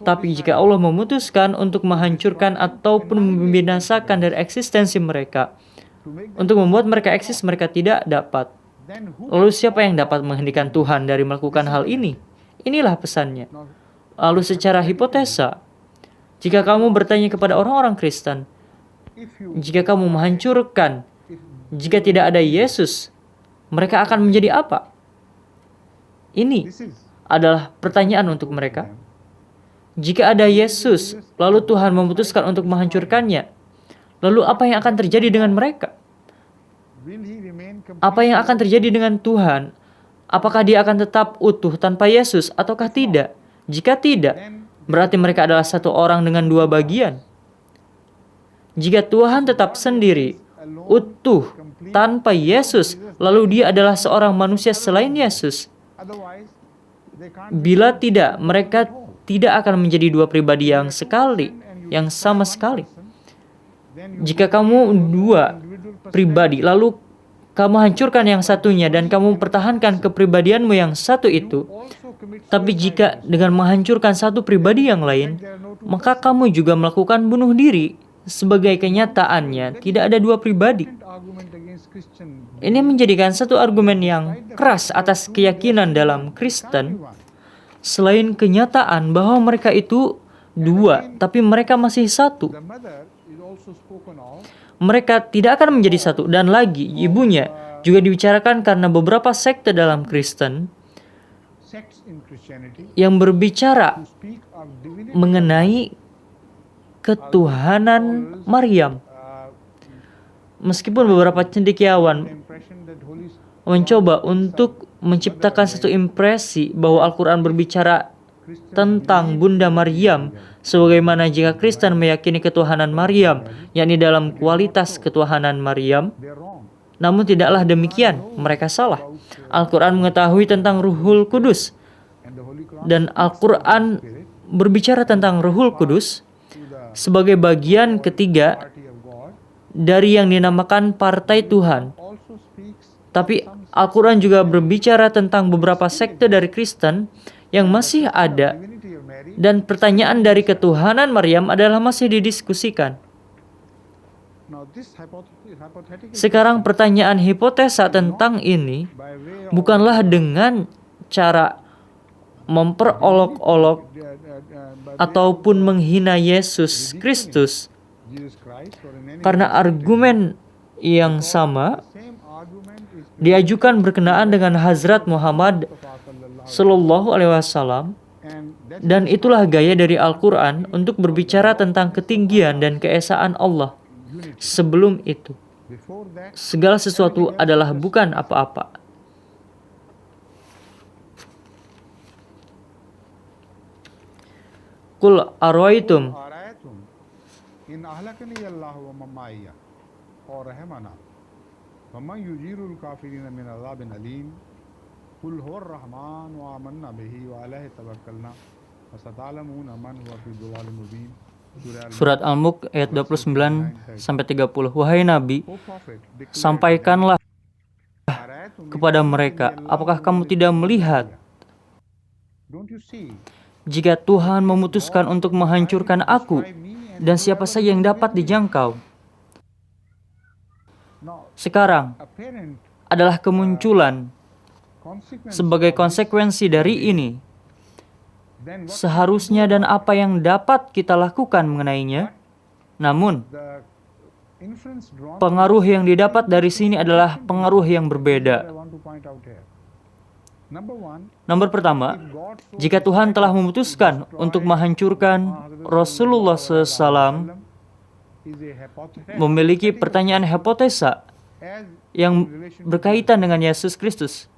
Tapi jika Allah memutuskan untuk menghancurkan ataupun membinasakan dari eksistensi mereka, untuk membuat mereka eksis, mereka tidak dapat. Lalu siapa yang dapat menghentikan Tuhan dari melakukan hal ini? Inilah pesannya. Lalu secara hipotesa, jika kamu bertanya kepada orang-orang Kristen, jika kamu menghancurkan, jika tidak ada Yesus, mereka akan menjadi apa? Ini adalah pertanyaan untuk mereka. Jika ada Yesus, lalu Tuhan memutuskan untuk menghancurkannya, lalu apa yang akan terjadi dengan mereka? Apa yang akan terjadi dengan Tuhan? Apakah dia akan tetap utuh tanpa Yesus ataukah tidak? Jika tidak, berarti mereka adalah satu orang dengan dua bagian. Jika Tuhan tetap sendiri, utuh, tanpa Yesus, lalu dia adalah seorang manusia selain Yesus. Bila tidak, mereka tidak akan menjadi dua pribadi yang sama sekali. Jika kamu dua pribadi, lalu kamu hancurkan yang satunya dan kamu pertahankan kepribadianmu yang satu itu, tapi jika dengan menghancurkan satu pribadi yang lain, maka kamu juga melakukan bunuh diri. Sebagai kenyataannya, tidak ada dua pribadi. Ini menjadikan satu argumen yang keras atas keyakinan dalam Kristen, selain kenyataan bahwa mereka itu dua, tapi mereka masih satu. Mereka tidak akan menjadi satu. Dan lagi, ibunya juga dibicarakan karena beberapa sekte dalam Kristen yang berbicara mengenai ketuhanan Maryam. Meskipun beberapa cendekiawan mencoba untuk menciptakan satu impresi bahwa Al-Quran berbicara tentang Bunda Maryam, sebagaimana jika Kristen meyakini ketuhanan Maryam, yakni dalam kualitas ketuhanan Maryam. Namun tidaklah demikian, mereka salah. Al-Quran mengetahui tentang Ruhul Kudus, dan Al-Quran berbicara tentang Ruhul Kudus sebagai bagian ketiga dari yang dinamakan Partai Tuhan. Tapi Al-Quran juga berbicara tentang beberapa sekte dari Kristen yang masih ada, dan pertanyaan dari ketuhanan Maryam adalah masih didiskusikan. Sekarang pertanyaan hipotesa tentang ini bukanlah dengan cara memperolok-olok ataupun menghina Yesus Kristus, karena argumen yang sama diajukan berkenaan dengan Hazrat Muhammad Sallallahu Alaihi Wasallam, dan itulah gaya dari Al-Quran untuk berbicara tentang ketinggian dan keesaan Allah. Sebelum itu, segala sesuatu adalah bukan apa-apa. Qul arwaitum in ahlakani Allah wa man ma'iyya wa rahimana wa man yujirul kafirina min azabin alim. Qul huwar rahman wa amanna bihi wa alaihi tawakkalna wa sata'lamuna man huwa fi dhalalin mubin. Surat Al-Mulk ayat 29 sampai 30. Wahai Nabi, sampaikanlah kepada mereka, apakah kamu tidak melihat jika Tuhan memutuskan untuk menghancurkan aku dan siapa saja yang dapat dijangkau. Sekarang adalah kemunculan sebagai konsekuensi dari ini. Seharusnya dan apa yang dapat kita lakukan mengenainya. Namun, pengaruh yang didapat dari sini adalah pengaruh yang berbeda. Nomor pertama, jika Tuhan telah memutuskan untuk menghancurkan Rasulullah SAW, memiliki pertanyaan hipotesa yang berkaitan dengan Yesus Kristus,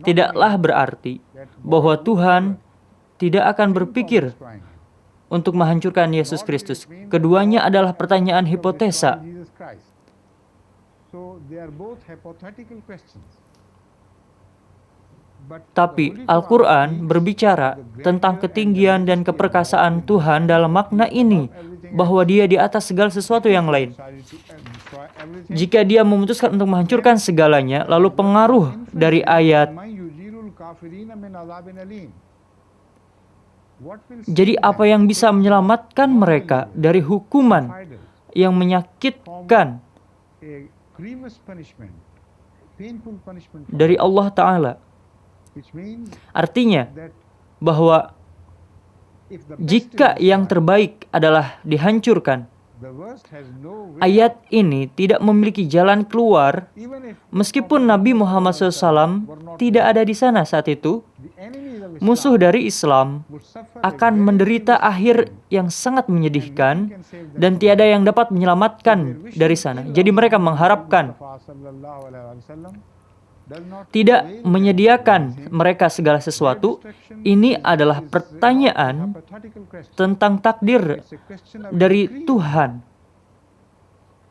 tidaklah berarti bahwa Tuhan tidak akan berpikir untuk menghancurkan Yesus Kristus. Keduanya adalah pertanyaan hipotesa. Tapi Al-Quran berbicara tentang ketinggian dan keperkasaan Tuhan dalam makna ini, bahwa Dia di atas segala sesuatu yang lain. Jika Dia memutuskan untuk menghancurkan segalanya, lalu pengaruh dari ayat, jadi apa yang bisa menyelamatkan mereka dari hukuman yang menyakitkan dari Allah Ta'ala? Artinya bahwa jika yang terbaik adalah dihancurkan, ayat ini tidak memiliki jalan keluar meskipun Nabi Muhammad SAW tidak ada di sana saat itu. Musuh dari Islam akan menderita akhir yang sangat menyedihkan dan tiada yang dapat menyelamatkan dari sana. Jadi mereka mengharapkan, tidak menyediakan mereka segala sesuatu. Ini adalah pertanyaan tentang takdir dari Tuhan.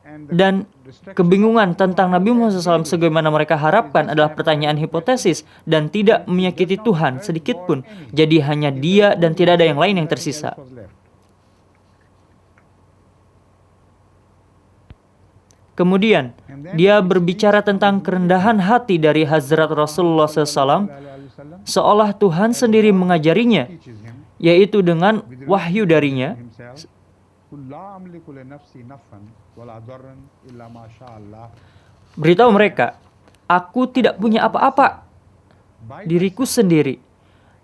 Dan kebingungan tentang Nabi Muhammad SAW sebagaimana mereka harapkan adalah pertanyaan hipotesis dan tidak menyakiti Tuhan sedikit pun. Jadi hanya Dia dan tidak ada yang lain yang tersisa. Kemudian, Dia berbicara tentang kerendahan hati dari Hazrat Rasulullah SAW, seolah Tuhan sendiri mengajarinya, yaitu dengan wahyu darinya. Beritahu mereka, aku tidak punya apa-apa, diriku sendiri,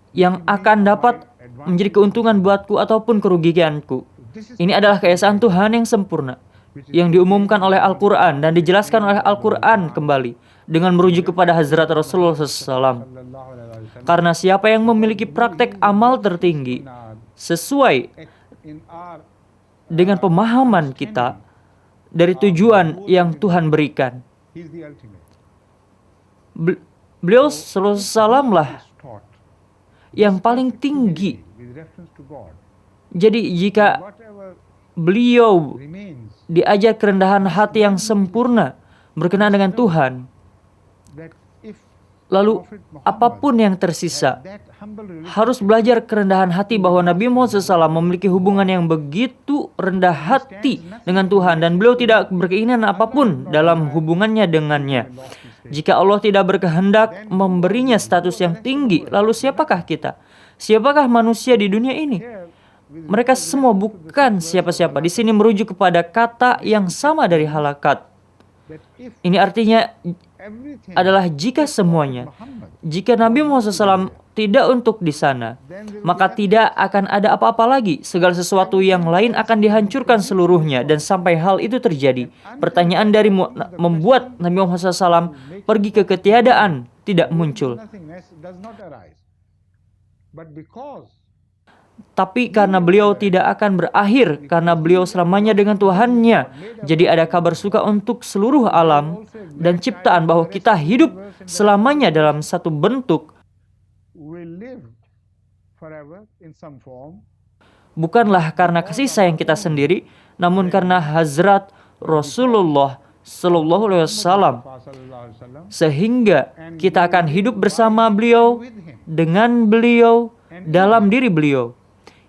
yang akan dapat menjadi keuntungan buatku ataupun kerugianku. Ini adalah keesaan Tuhan yang sempurna, yang diumumkan oleh Al-Quran dan dijelaskan oleh Al-Quran kembali dengan merujuk kepada Hazrat Rasulullah SAW. Karena siapa yang memiliki praktek amal tertinggi sesuai dengan pemahaman kita dari tujuan yang Tuhan berikan, beliau SAW lah yang paling tinggi. Jadi jika beliau diajar kerendahan hati yang sempurna berkenaan dengan Tuhan, lalu apapun yang tersisa harus belajar kerendahan hati bahwa Nabi Muhammad SAW memiliki hubungan yang begitu rendah hati dengan Tuhan dan beliau tidak berkeinginan apapun dalam hubungannya dengannya. Jika Allah tidak berkehendak memberinya status yang tinggi, lalu siapakah kita? Siapakah manusia di dunia ini? Mereka semua bukan siapa-siapa. Di sini merujuk kepada kata yang sama dari halakat. Ini artinya adalah jika semuanya, jika Nabi Muhammad SAW tidak untuk di sana, maka tidak akan ada apa-apa lagi. Segala sesuatu yang lain akan dihancurkan seluruhnya. Dan sampai hal itu terjadi, pertanyaan dari membuat Nabi Muhammad SAW pergi ke ketiadaan tidak muncul. Tapi karena beliau tidak akan berakhir, karena beliau selamanya dengan Tuhannya, jadi ada kabar suka untuk seluruh alam dan ciptaan bahwa kita hidup selamanya dalam satu bentuk. Bukanlah karena kasih sayang kita sendiri, namun karena Hazrat Rasulullah Sallallahu Alaihi Wasallam, sehingga kita akan hidup bersama beliau, dengan beliau, dalam diri beliau.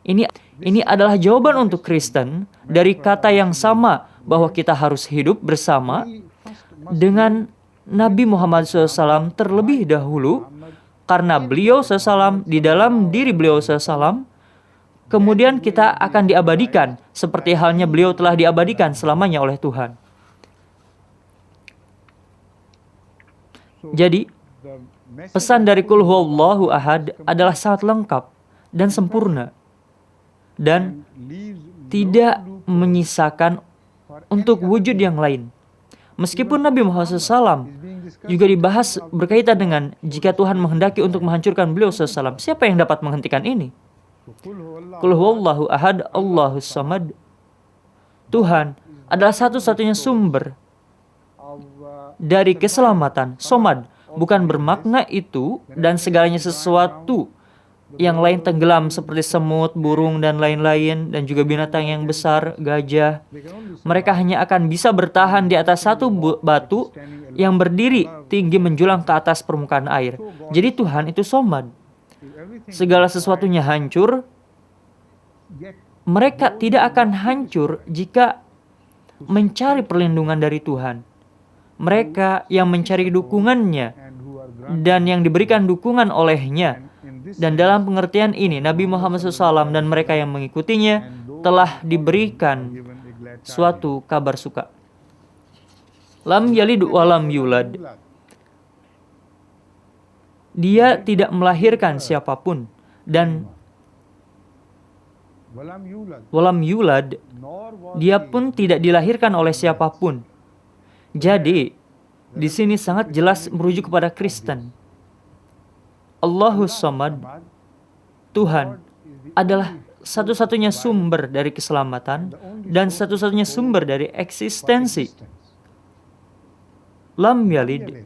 Ini adalah jawaban untuk Kristen dari kata yang sama bahwa kita harus hidup bersama dengan Nabi Muhammad SAW terlebih dahulu, karena beliau SAW, di dalam diri beliau SAW, kemudian kita akan diabadikan seperti halnya beliau telah diabadikan selamanya oleh Tuhan. Jadi, pesan dari Qul Huwallahu Ahad adalah sangat lengkap dan sempurna dan tidak menyisakan untuk wujud yang lain. Meskipun Nabi Muhammad SAW juga dibahas berkaitan dengan jika Tuhan menghendaki untuk menghancurkan beliau SAW, siapa yang dapat menghentikan ini? Qul Huwallahu Ahad, Allahus Samad. Tuhan adalah satu-satunya sumber dari keselamatan. Somad bukan bermakna itu dan segalanya sesuatu yang lain tenggelam seperti semut, burung, dan lain-lain, dan juga binatang yang besar, gajah. Mereka hanya akan bisa bertahan di atas satu batu yang berdiri tinggi menjulang ke atas permukaan air. Jadi Tuhan itu somad. Segala sesuatunya hancur. Mereka tidak akan hancur jika mencari perlindungan dari Tuhan. Mereka yang mencari dukungannya dan yang diberikan dukungan olehnya. Dan dalam pengertian ini, Nabi Muhammad SAW dan mereka yang mengikutinya telah diberikan suatu kabar suka. Lam yalid wa lam yulad. Dia tidak melahirkan siapapun. Dan walam yulad, dia pun tidak dilahirkan oleh siapapun. Jadi, di sini sangat jelas merujuk kepada Kristen. Allahus Samad, Tuhan, adalah satu-satunya sumber dari keselamatan dan satu-satunya sumber dari eksistensi. Lam yalid,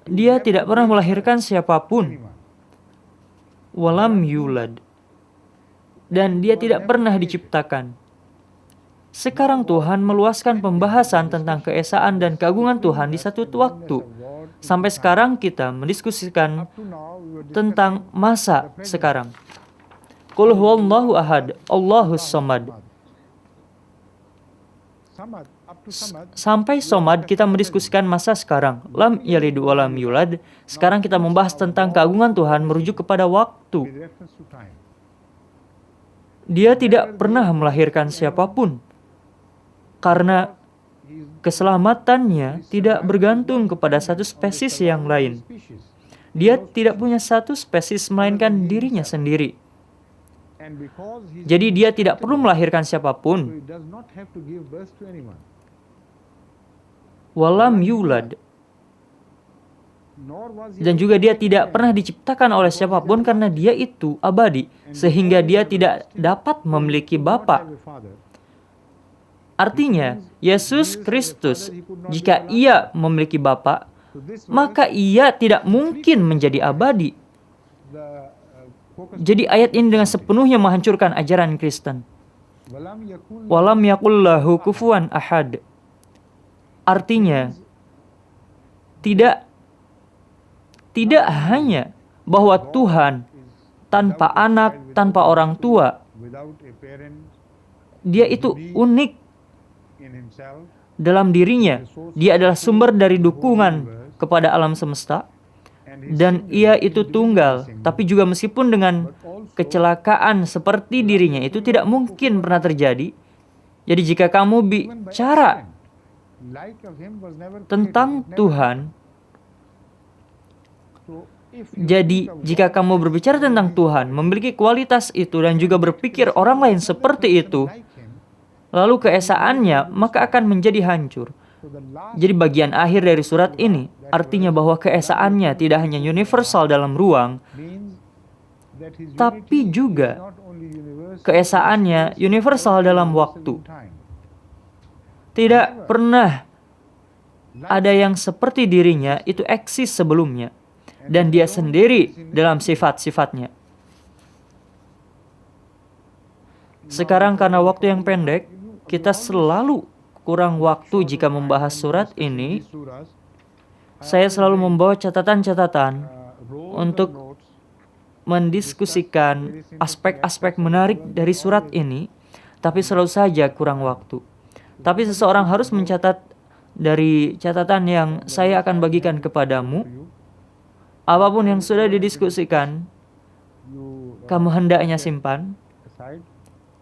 dia tidak pernah melahirkan siapapun. Walam yulad, dan dia tidak pernah diciptakan. Sekarang Tuhan meluaskan pembahasan tentang keesaan dan keagungan Tuhan di satu waktu. Sampai sekarang kita mendiskusikan tentang masa sekarang. Qul Huwallahu Ahad, Allahus Samad. Sampai somad kita mendiskusikan masa sekarang. Lam yalid wa lam yulad. Sekarang kita membahas tentang keagungan Tuhan merujuk kepada waktu. Dia tidak pernah melahirkan siapapun. Karena keselamatannya tidak bergantung kepada satu spesies yang lain. Dia tidak punya satu spesies melainkan dirinya sendiri. Jadi dia tidak perlu melahirkan siapapun. Walam yulad. Dan juga dia tidak pernah diciptakan oleh siapapun karena dia itu abadi. Sehingga dia tidak dapat memiliki bapa. Artinya, Yesus Kristus, jika ia memiliki bapa, maka ia tidak mungkin menjadi abadi. Jadi ayat ini dengan sepenuhnya menghancurkan ajaran Kristen. Walam yakul lahu kufuwan ahad. Artinya, tidak hanya bahwa Tuhan tanpa anak, tanpa orang tua, dia itu unik dalam dirinya. Dia adalah sumber dari dukungan kepada alam semesta. Dan ia itu tunggal. Tapi juga meskipun dengan kecelakaan seperti dirinya, itu tidak mungkin pernah terjadi. Jadi jika kamu bicara tentang Tuhan, jadi jika kamu berbicara tentang Tuhan, memiliki kualitas itu dan juga berpikir orang lain seperti itu, lalu keesaannya, maka akan menjadi hancur. Jadi bagian akhir dari surat ini artinya bahwa keesaannya tidak hanya universal dalam ruang, tapi juga keesaannya universal dalam waktu. Tidak pernah ada yang seperti dirinya itu eksis sebelumnya, dan dia sendiri dalam sifat-sifatnya. Sekarang karena waktu yang pendek, kita selalu kurang waktu jika membahas surat ini. Saya selalu membawa catatan-catatan untuk mendiskusikan aspek-aspek menarik dari surat ini, tapi selalu saja kurang waktu. Tapi seseorang harus mencatat dari catatan yang saya akan bagikan kepadamu, apapun yang sudah didiskusikan, kamu hendaknya simpan.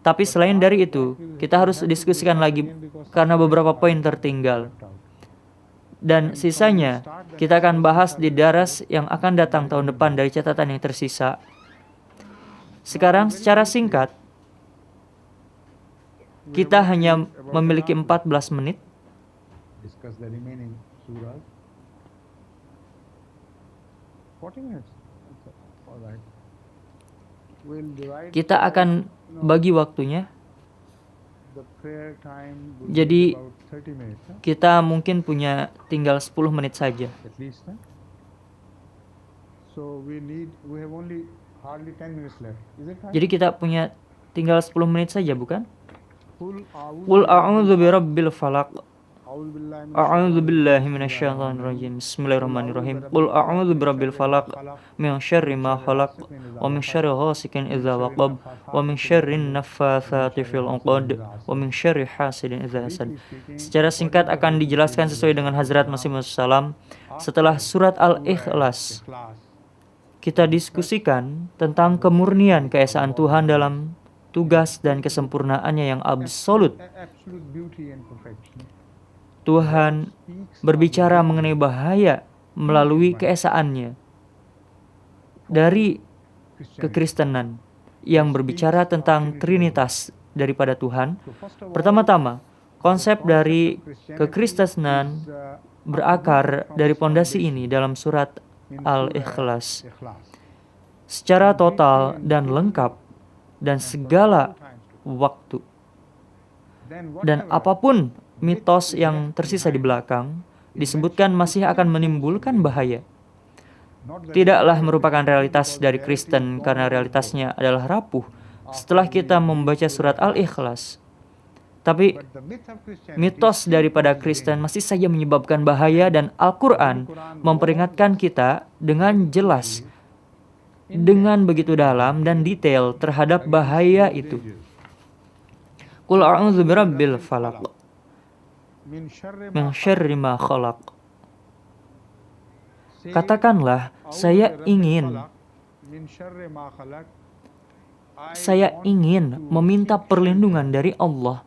Tapi selain dari itu, kita harus diskusikan lagi karena beberapa poin tertinggal. Dan sisanya, kita akan bahas di daras yang akan datang tahun depan dari catatan yang tersisa. Sekarang secara singkat, kita hanya memiliki 14 menit. Kita akan bagi waktunya. Jadi kita mungkin punya tinggal 10 menit saja. Jadi kita punya tinggal 10 menit saja, bukan? Qul a'udzu birabbil falaq. A'udzu billahi minasyaitonir rajim. Bismillahirrahmanirrahim. Qul a'udzu birabbil falaq min syarri ma khalaq wa min syarri ghasikin idza waqab wa min syarrin naffatsati fil 'uqad wa min syarri hasidin idza hasad. Secara singkat akan dijelaskan sesuai dengan Hazrat Masih Maud Salam setelah surat Al-Ikhlas. Kita diskusikan tentang kemurnian keesaan Tuhan dalam tugas dan kesempurnaannya yang absolut. Tuhan berbicara mengenai bahaya melalui keesaannya. Dari kekristenan yang berbicara tentang trinitas daripada Tuhan, pertama-tama, konsep dari kekristenan berakar dari pondasi ini dalam surat Al-Ikhlas. Secara total dan lengkap dan segala waktu. Dan apapun mitos yang tersisa di belakang disebutkan masih akan menimbulkan bahaya. Tidaklah merupakan realitas dari Kristen karena realitasnya adalah rapuh setelah kita membaca surat Al-Ikhlas. Tapi mitos daripada Kristen masih saja menyebabkan bahaya dan Al-Quran memperingatkan kita dengan jelas, dengan begitu dalam dan detail terhadap bahaya itu. Qul a'udzu birabbil falaq min syarri ma khalaq. Katakanlah, saya ingin meminta perlindungan dari Allah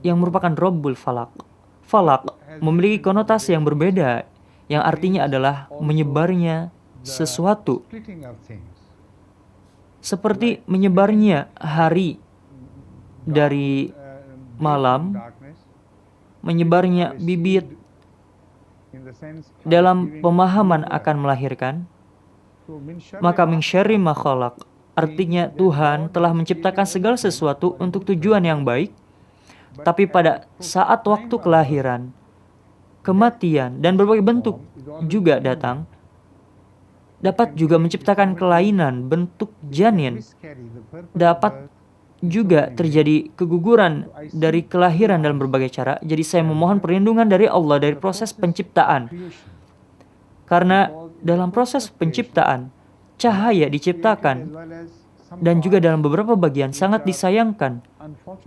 yang merupakan Rabbul Falaq. Falaq memiliki konotasi yang berbeda, yang artinya adalah menyebarnya sesuatu. Seperti menyebarnya hari dari malam, menyebarnya bibit dalam pemahaman akan melahirkan. Maka min syarri ma khalaq artinya Tuhan telah menciptakan segala sesuatu untuk tujuan yang baik, tapi pada saat waktu kelahiran, kematian, dan berbagai bentuk juga datang, dapat juga menciptakan kelainan bentuk janin, dapat juga terjadi keguguran dari kelahiran dalam berbagai cara. Jadi saya memohon perlindungan dari Allah dari proses penciptaan. Karena dalam proses penciptaan, cahaya diciptakan dan juga dalam beberapa bagian sangat disayangkan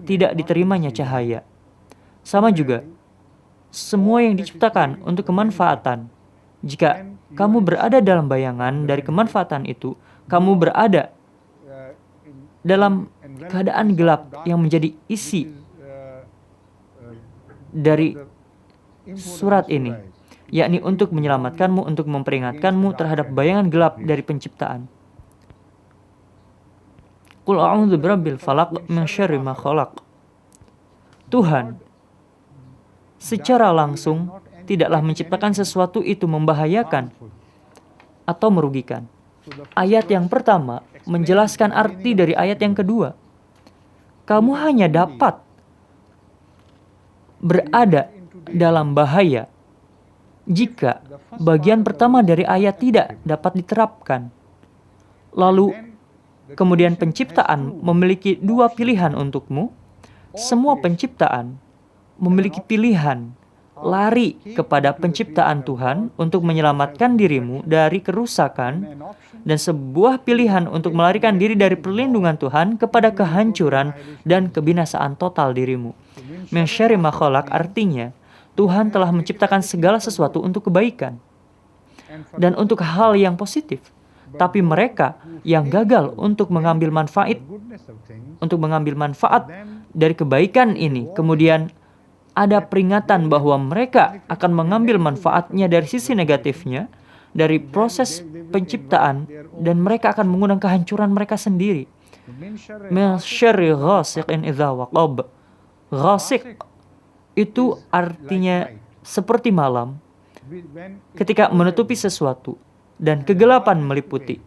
tidak diterimanya cahaya. Sama juga, semua yang diciptakan untuk kemanfaatan. Jika kamu berada dalam bayangan dari kemanfaatan itu, kamu berada dalam keadaan gelap yang menjadi isi dari surat ini, yakni untuk menyelamatkanmu, untuk memperingatkanmu terhadap bayangan gelap dari penciptaan. Qul a'udzu birabbil falaq min syarri ma khalaq. Tuhan secara langsung tidaklah menciptakan sesuatu itu membahayakan atau merugikan. Ayat yang pertama menjelaskan arti dari ayat yang kedua. Kamu hanya dapat berada dalam bahaya jika bagian pertama dari ayat tidak dapat diterapkan. Lalu, kemudian penciptaan memiliki dua pilihan untukmu. Semua penciptaan memiliki pilihan lari kepada penciptaan Tuhan untuk menyelamatkan dirimu dari kerusakan, dan sebuah pilihan untuk melarikan diri dari perlindungan Tuhan kepada kehancuran dan kebinasaan total dirimu. Min syarri ma khalaq artinya Tuhan telah menciptakan segala sesuatu untuk kebaikan. dan untuk hal yang positif. Tapi mereka yang gagal untuk mengambil manfaat dari kebaikan ini, kemudian ada peringatan bahwa mereka akan mengambil manfaatnya dari sisi negatifnya, dari proses penciptaan, dan mereka akan mengundang kehancuran mereka sendiri. Min syarri ghasiqin idza waqab. Ghasiq itu artinya seperti malam ketika menutupi sesuatu dan kegelapan meliputi.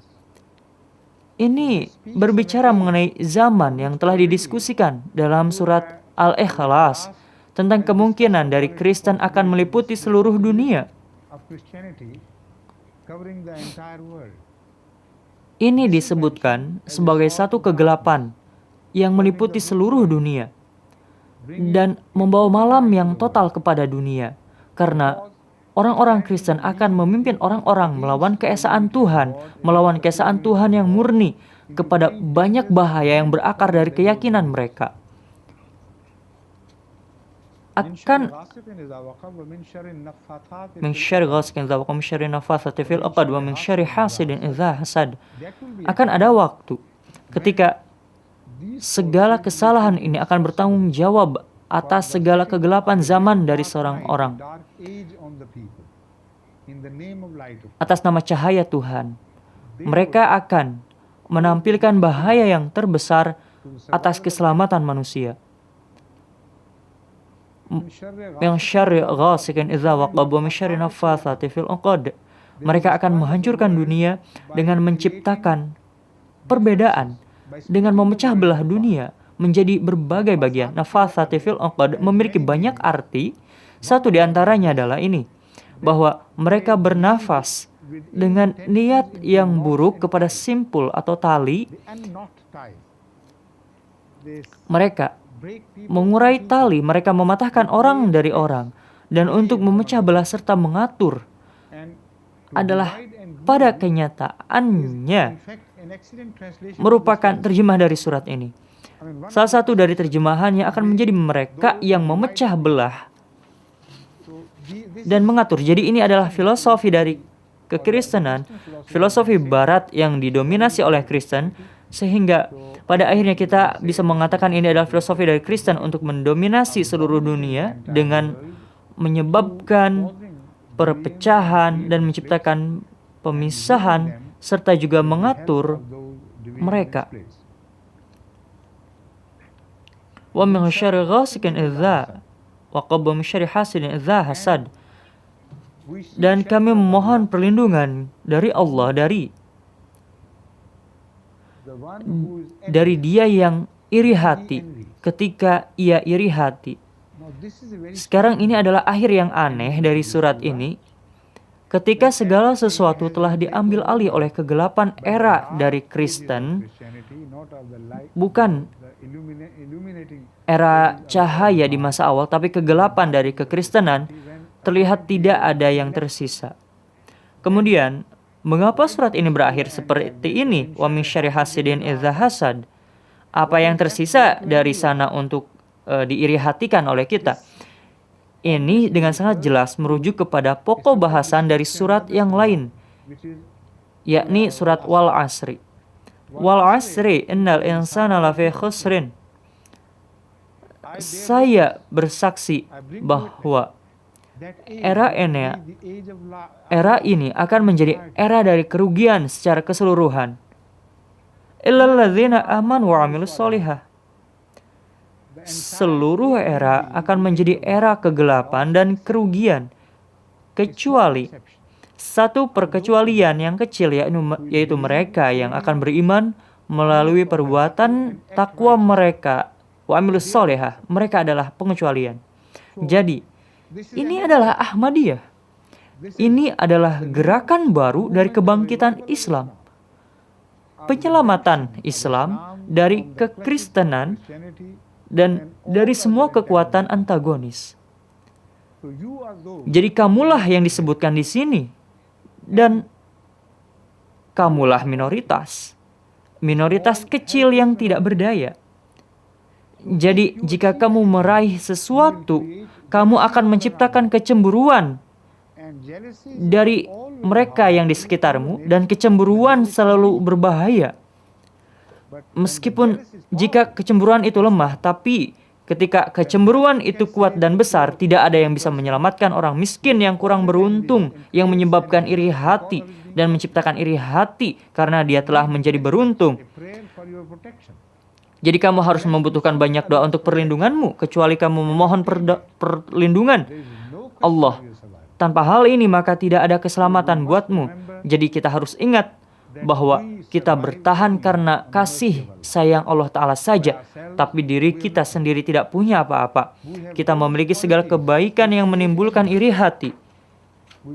Ini berbicara mengenai zaman yang telah didiskusikan dalam surat Al-Ikhlas tentang kemungkinan dari Kristen akan meliputi seluruh dunia. Ini disebutkan sebagai satu kegelapan yang meliputi seluruh dunia dan membawa malam yang total kepada dunia, karena orang-orang Kristen akan memimpin orang-orang melawan keesaan Tuhan, melawan keesaan Tuhan yang murni, kepada banyak bahaya yang berakar dari keyakinan mereka. Akan min syarri ghasiqin idza waqab, min syarri naffatsati fil 'uqad, wa min syarri hasidin idza hasad. Akan ada waktu ketika segala kesalahan ini akan bertanggung jawab atas segala kegelapan zaman dari seorang orang. Atas nama cahaya Tuhan, mereka akan menampilkan bahaya yang terbesar atas keselamatan manusia. Min syarri ghasiqin idza waqab, wa min syarri naffatsati fil 'uqad. Mereka akan menghancurkan dunia dengan menciptakan perbedaan, dengan memecah belah dunia menjadi berbagai bagian. Naffatsati fil 'uqad memiliki banyak arti. Satu di antaranya adalah ini, bahwa mereka bernafas dengan niat yang buruk kepada simpul atau tali. Mereka mengurai tali, mereka mematahkan orang dari orang, dan untuk memecah belah serta mengatur adalah pada kenyataannya merupakan terjemah dari surat ini. Salah satu dari terjemahannya akan menjadi mereka yang memecah belah dan mengatur. Jadi ini adalah filosofi dari kekristenan, filosofi barat yang didominasi oleh Kristen, sehingga pada akhirnya kita bisa mengatakan ini adalah filosofi dari Kristen untuk mendominasi seluruh dunia dengan menyebabkan perpecahan dan menciptakan pemisahan serta juga mengatur mereka. Wa min syarri ghasiqin idza waqab, wa min syarri hasidin idza hasad. Dan kami memohon perlindungan dari Allah dari dia yang iri hati ketika ia iri hati. Sekarang ini adalah akhir yang aneh dari surat ini. Ketika segala sesuatu telah diambil alih oleh kegelapan era dari Kristen, bukan era cahaya di masa awal, tapi kegelapan dari kekristenan, terlihat tidak ada yang tersisa. Kemudian, mengapa surat ini berakhir seperti ini? Wa min syarri hasidin idza hasad. Apa yang tersisa dari sana untuk diiri hatikan oleh kita? Ini dengan sangat jelas merujuk kepada pokok bahasan dari surat yang lain, yakni surat Wal Asri. Wal Asri innal insana lafi khusrin. Saya bersaksi bahwa era ini akan menjadi era dari kerugian secara keseluruhan. Illal ladzina amanu wa 'amilus sholihah. Seluruh era akan menjadi era kegelapan dan kerugian, kecuali satu perkecualian yang kecil, yaitu mereka yang akan beriman melalui perbuatan takwa mereka. Wa 'amilus sholihah, mereka adalah pengecualian. Jadi, ini adalah Ahmadiyah. Ini adalah gerakan baru dari kebangkitan Islam. Penyelamatan Islam dari kekristenan dan dari semua kekuatan antagonis. Jadi kamulah yang disebutkan di sini, dan kamulah minoritas kecil yang tidak berdaya. Jadi jika kamu meraih sesuatu, kamu akan menciptakan kecemburuan dari mereka yang di sekitarmu, dan kecemburuan selalu berbahaya. Meskipun jika kecemburuan itu lemah, tapi ketika kecemburuan itu kuat dan besar, tidak ada yang bisa menyelamatkan orang miskin yang kurang beruntung, yang menyebabkan iri hati dan menciptakan iri hati karena dia telah menjadi beruntung. Jadi kamu harus membutuhkan banyak doa untuk perlindunganmu, kecuali kamu memohon perlindungan Allah. Tanpa hal ini maka tidak ada keselamatan buatmu. Jadi kita harus ingat bahwa kita bertahan karena kasih sayang Allah Ta'ala saja, tapi diri kita sendiri tidak punya apa-apa. Kita memiliki segala kebaikan yang menimbulkan iri hati.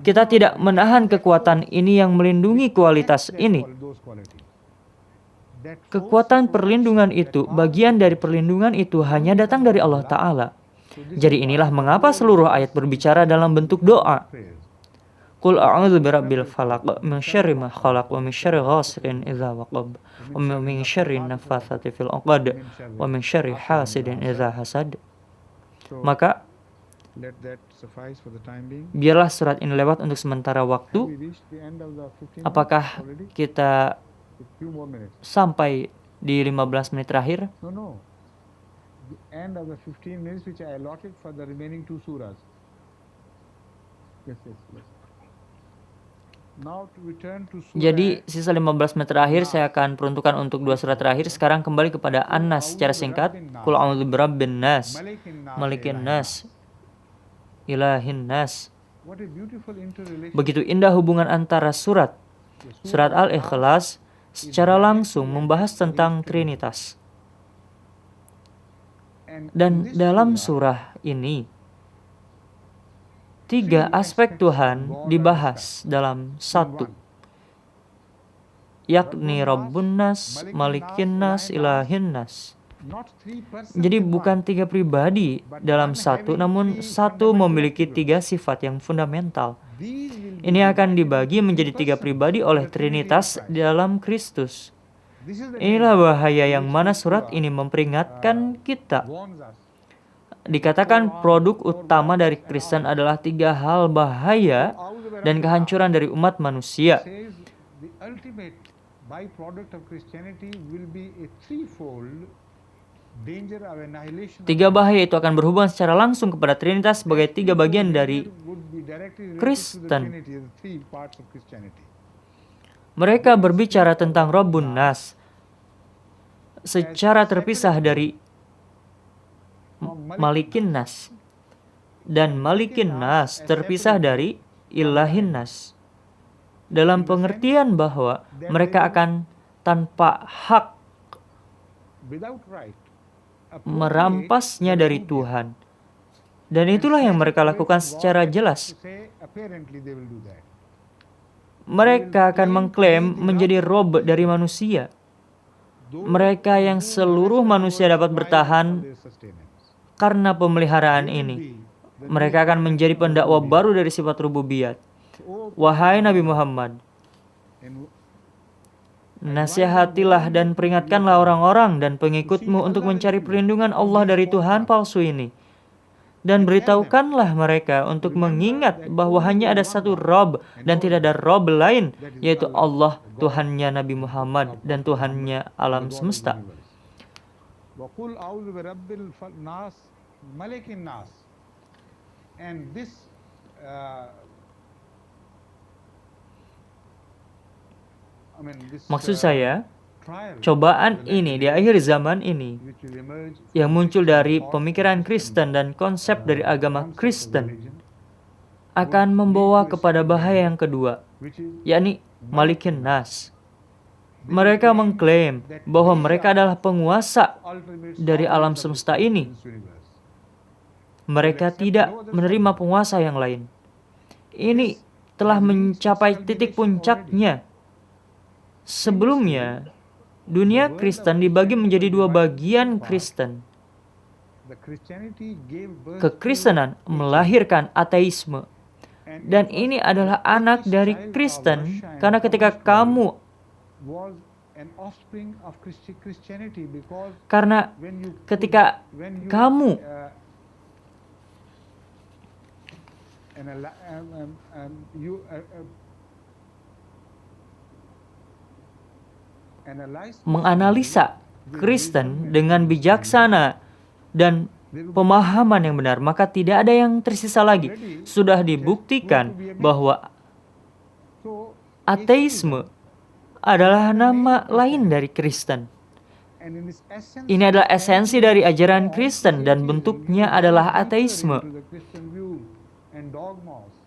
Kita tidak menahan kekuatan ini yang melindungi kualitas ini. Kekuatan perlindungan itu, bagian dari perlindungan itu hanya datang dari Allah Ta'ala. Jadi inilah mengapa seluruh ayat berbicara dalam bentuk doa. Qul a'udzu birabbil falaq min syarri ma khalaq wa min syarri ghasiqin idza waqab wa min syarri naffatsati fil 'uqad wa min syarri hasidin idza hasad. Maka biarlah surat ini lewat untuk sementara waktu. Apakah kita sampai di 15 menit terakhir? Jadi sisa 15 menit terakhir saya akan peruntukkan untuk 2 surat terakhir. Sekarang kembali kepada An-Nas secara singkat. Qul a'udzu birabbin nas, malikin nas, ilahin nas. Begitu indah hubungan antara surat Al-Ikhlas secara langsung membahas tentang Trinitas. Dan dalam surah ini 3 aspek Tuhan dibahas dalam satu, yakni Rabbun Nas, Malikin Nas, Ilahin Nas. Jadi bukan 3 pribadi dalam satu, namun satu memiliki 3 sifat yang fundamental. Ini akan dibagi menjadi 3 pribadi oleh Trinitas dalam Kristus. Inilah bahaya yang mana surat ini memperingatkan kita. Dikatakan produk utama dari Kristen adalah 3 hal bahaya dan kehancuran dari umat manusia. 3 bahaya itu akan berhubungan secara langsung kepada Trinitas sebagai 3 bagian dari Kristen. Mereka berbicara tentang Rabbun Nas secara terpisah dari Malikin Nas, dan Malikin Nas terpisah dari Ilahin Nas, dalam pengertian bahwa mereka akan tanpa hak merampasnya dari Tuhan. Dan itulah yang mereka lakukan secara jelas. Mereka akan mengklaim menjadi rob dari manusia. Mereka yang seluruh manusia dapat bertahan karena pemeliharaan ini. Mereka akan menjadi pendakwa baru dari sifat rububiyat. Wahai Nabi Muhammad, nasihatilah dan peringatkanlah orang-orang dan pengikutmu untuk mencari perlindungan Allah dari Tuhan palsu ini. Dan beritahukanlah mereka untuk mengingat bahwa hanya ada satu Rob dan tidak ada Rob lain, yaitu Allah, Tuhannya Nabi Muhammad dan Tuhannya alam semesta. Maksud saya, cobaan ini di akhir zaman ini yang muncul dari pemikiran Kristen dan konsep dari agama Kristen akan membawa kepada bahaya yang kedua, yakni Malikin Nas. Mereka mengklaim bahwa mereka adalah penguasa dari alam semesta ini. Mereka tidak menerima penguasa yang lain. Ini telah mencapai titik puncaknya. Sebelumnya, dunia Kristen dibagi menjadi 2 bagian Kristen. Kekristenan melahirkan ateisme. Dan ini adalah anak dari Kristen, karena ketika kamu menganalisa Kristen dengan bijaksana dan pemahaman yang benar, maka tidak ada yang tersisa lagi. Sudah dibuktikan bahwa ateisme adalah nama lain dari Kristen. Ini adalah esensi dari ajaran Kristen dan bentuknya adalah ateisme.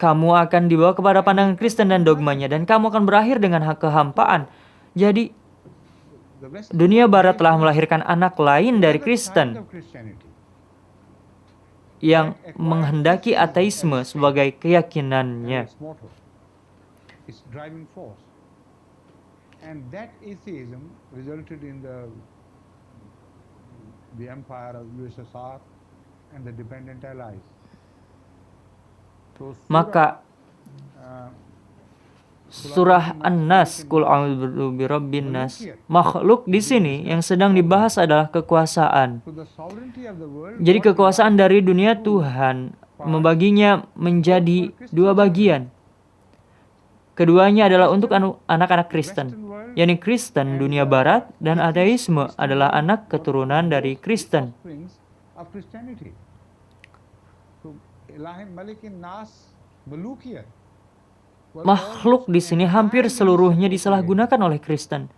Kamu akan dibawa kepada pandangan Kristen dan dogmanya, dan kamu akan berakhir dengan kehampaan. Jadi, dunia barat telah melahirkan anak lain dari Kristen yang menghendaki ateisme sebagai keyakinannya. And that atheism resulted in the empire of USSR and the dependent allies. So Maka surah An-Nas, Qul a'udzu birabbin nas. Makhluk di sini yang sedang dibahas adalah kekuasaan. Jadi kekuasaan dari dunia Tuhan membaginya menjadi dua bagian. Keduanya adalah untuk anak-anak Kristen. yakni Kristen dunia barat, dan ateisme adalah anak keturunan dari Kristen. Makhluk di sini hampir seluruhnya disalahgunakan oleh Kristen.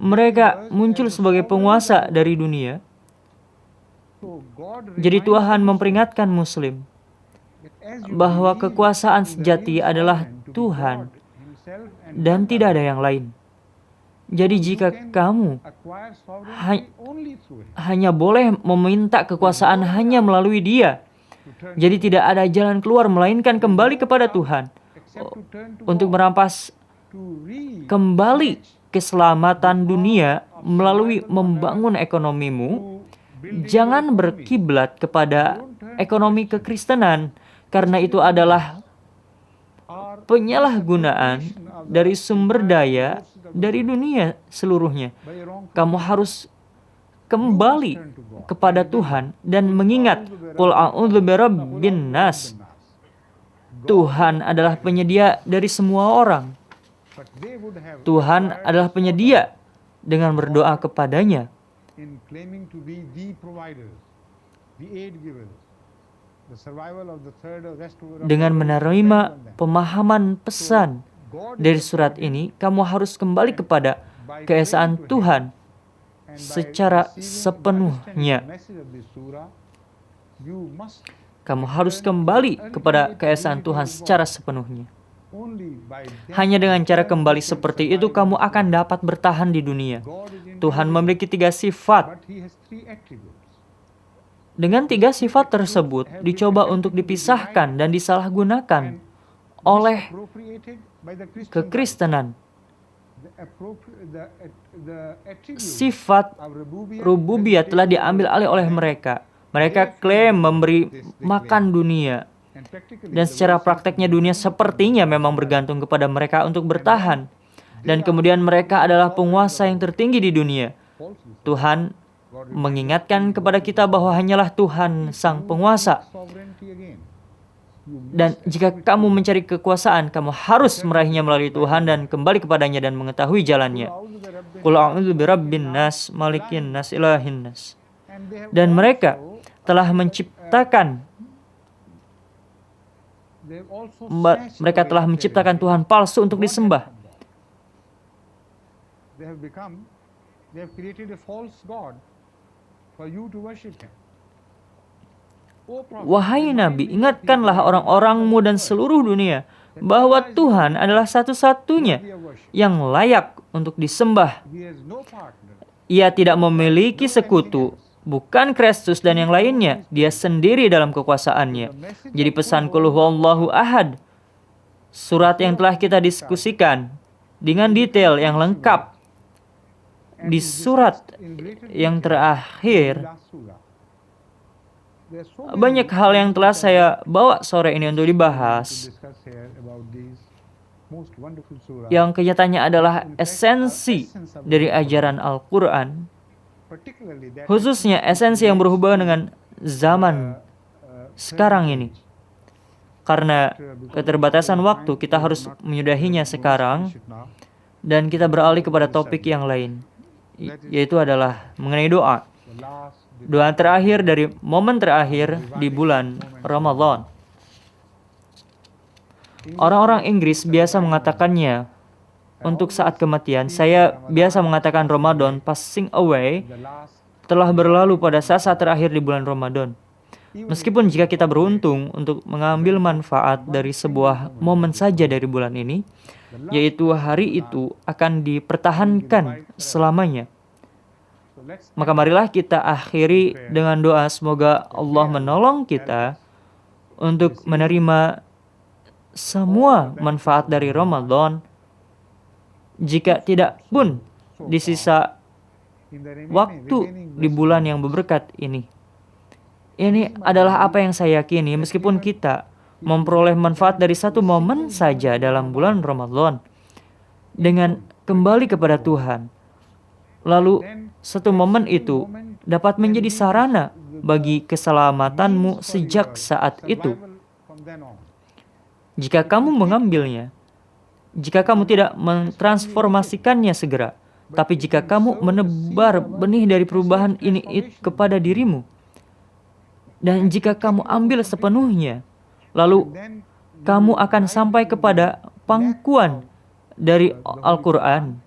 Mereka muncul sebagai penguasa dari dunia. Jadi Tuhan memperingatkan Muslim bahwa kekuasaan sejati adalah Tuhan dan tidak ada yang lain. Jadi jika kamu hanya boleh meminta kekuasaan hanya melalui Dia, jadi tidak ada jalan keluar melainkan kembali kepada Tuhan untuk merampas kembali keselamatan dunia melalui membangun ekonomimu. Jangan berkiblat kepada ekonomi kekristenan, karena itu adalah penyalahgunaan dari sumber daya dari dunia seluruhnya. Kamu harus kembali kepada Tuhan dan mengingat Qul a'udzu birabbin nas. Tuhan adalah penyedia dari semua orang. Tuhan adalah penyedia dengan berdoa kepadanya. Dengan menerima pemahaman pesan dari surat ini, kamu harus kembali kepada keesaan Tuhan secara sepenuhnya. Kamu harus kembali kepada keesaan Tuhan secara sepenuhnya. Hanya dengan cara kembali seperti itu, kamu akan dapat bertahan di dunia. Tuhan memiliki 3 sifat. Dengan 3 sifat tersebut dicoba untuk dipisahkan dan disalahgunakan oleh kekristenan. Sifat rububiyah telah diambil alih oleh mereka. Mereka klaim memberi makan dunia. Dan secara prakteknya dunia sepertinya memang bergantung kepada mereka untuk bertahan. Dan kemudian mereka adalah penguasa yang tertinggi di dunia. Tuhan mengingatkan kepada kita bahwa hanyalah Tuhan sang penguasa. Dan jika kamu mencari kekuasaan, kamu harus meraihnya melalui Tuhan dan kembali kepadanya dan mengetahui jalannya. Qul a'udzu birabbin nas, malikin nas, ilahin nas. Dan mereka telah menciptakan Tuhan palsu untuk disembah. Wahai Nabi, ingatkanlah orang-orangmu dan seluruh dunia bahwa Tuhan adalah satu-satunya yang layak untuk disembah. Ia tidak memiliki sekutu, bukan Kristus dan yang lainnya. Dia sendiri dalam kekuasaannya. Jadi pesan Qul huwallahu ahad, surat yang telah kita diskusikan dengan detail yang lengkap di surat yang terakhir. Banyak hal yang telah saya bawa sore ini untuk dibahas, yang kenyataannya adalah esensi dari ajaran Al-Quran, khususnya esensi yang berhubungan dengan zaman sekarang ini. Karena keterbatasan waktu, kita harus menyudahinya sekarang. Dan kita beralih kepada topik yang lain, yaitu adalah mengenai doa. Doa terakhir dari momen terakhir di bulan Ramadan. Orang-orang Inggris biasa mengatakannya untuk saat kematian. Saya biasa mengatakan Ramadan passing away telah berlalu pada saat-saat terakhir di bulan Ramadan. Meskipun jika kita beruntung untuk mengambil manfaat dari sebuah momen saja dari bulan ini, yaitu hari itu akan dipertahankan selamanya. Maka marilah kita akhiri dengan doa semoga Allah menolong kita untuk menerima semua manfaat dari Ramadan. Jika tidak pun di sisa waktu di bulan yang berberkat ini. Ini adalah apa yang saya yakini meskipun kita memperoleh manfaat dari satu momen saja dalam bulan Ramadan dengan kembali kepada Tuhan. Lalu satu momen itu dapat menjadi sarana bagi keselamatanmu sejak saat itu. Jika kamu mengambilnya, jika kamu tidak mentransformasikannya segera, tapi jika kamu menebar benih dari perubahan ini kepada dirimu, dan jika kamu ambil sepenuhnya, lalu kamu akan sampai kepada pangkuan dari Al-Quran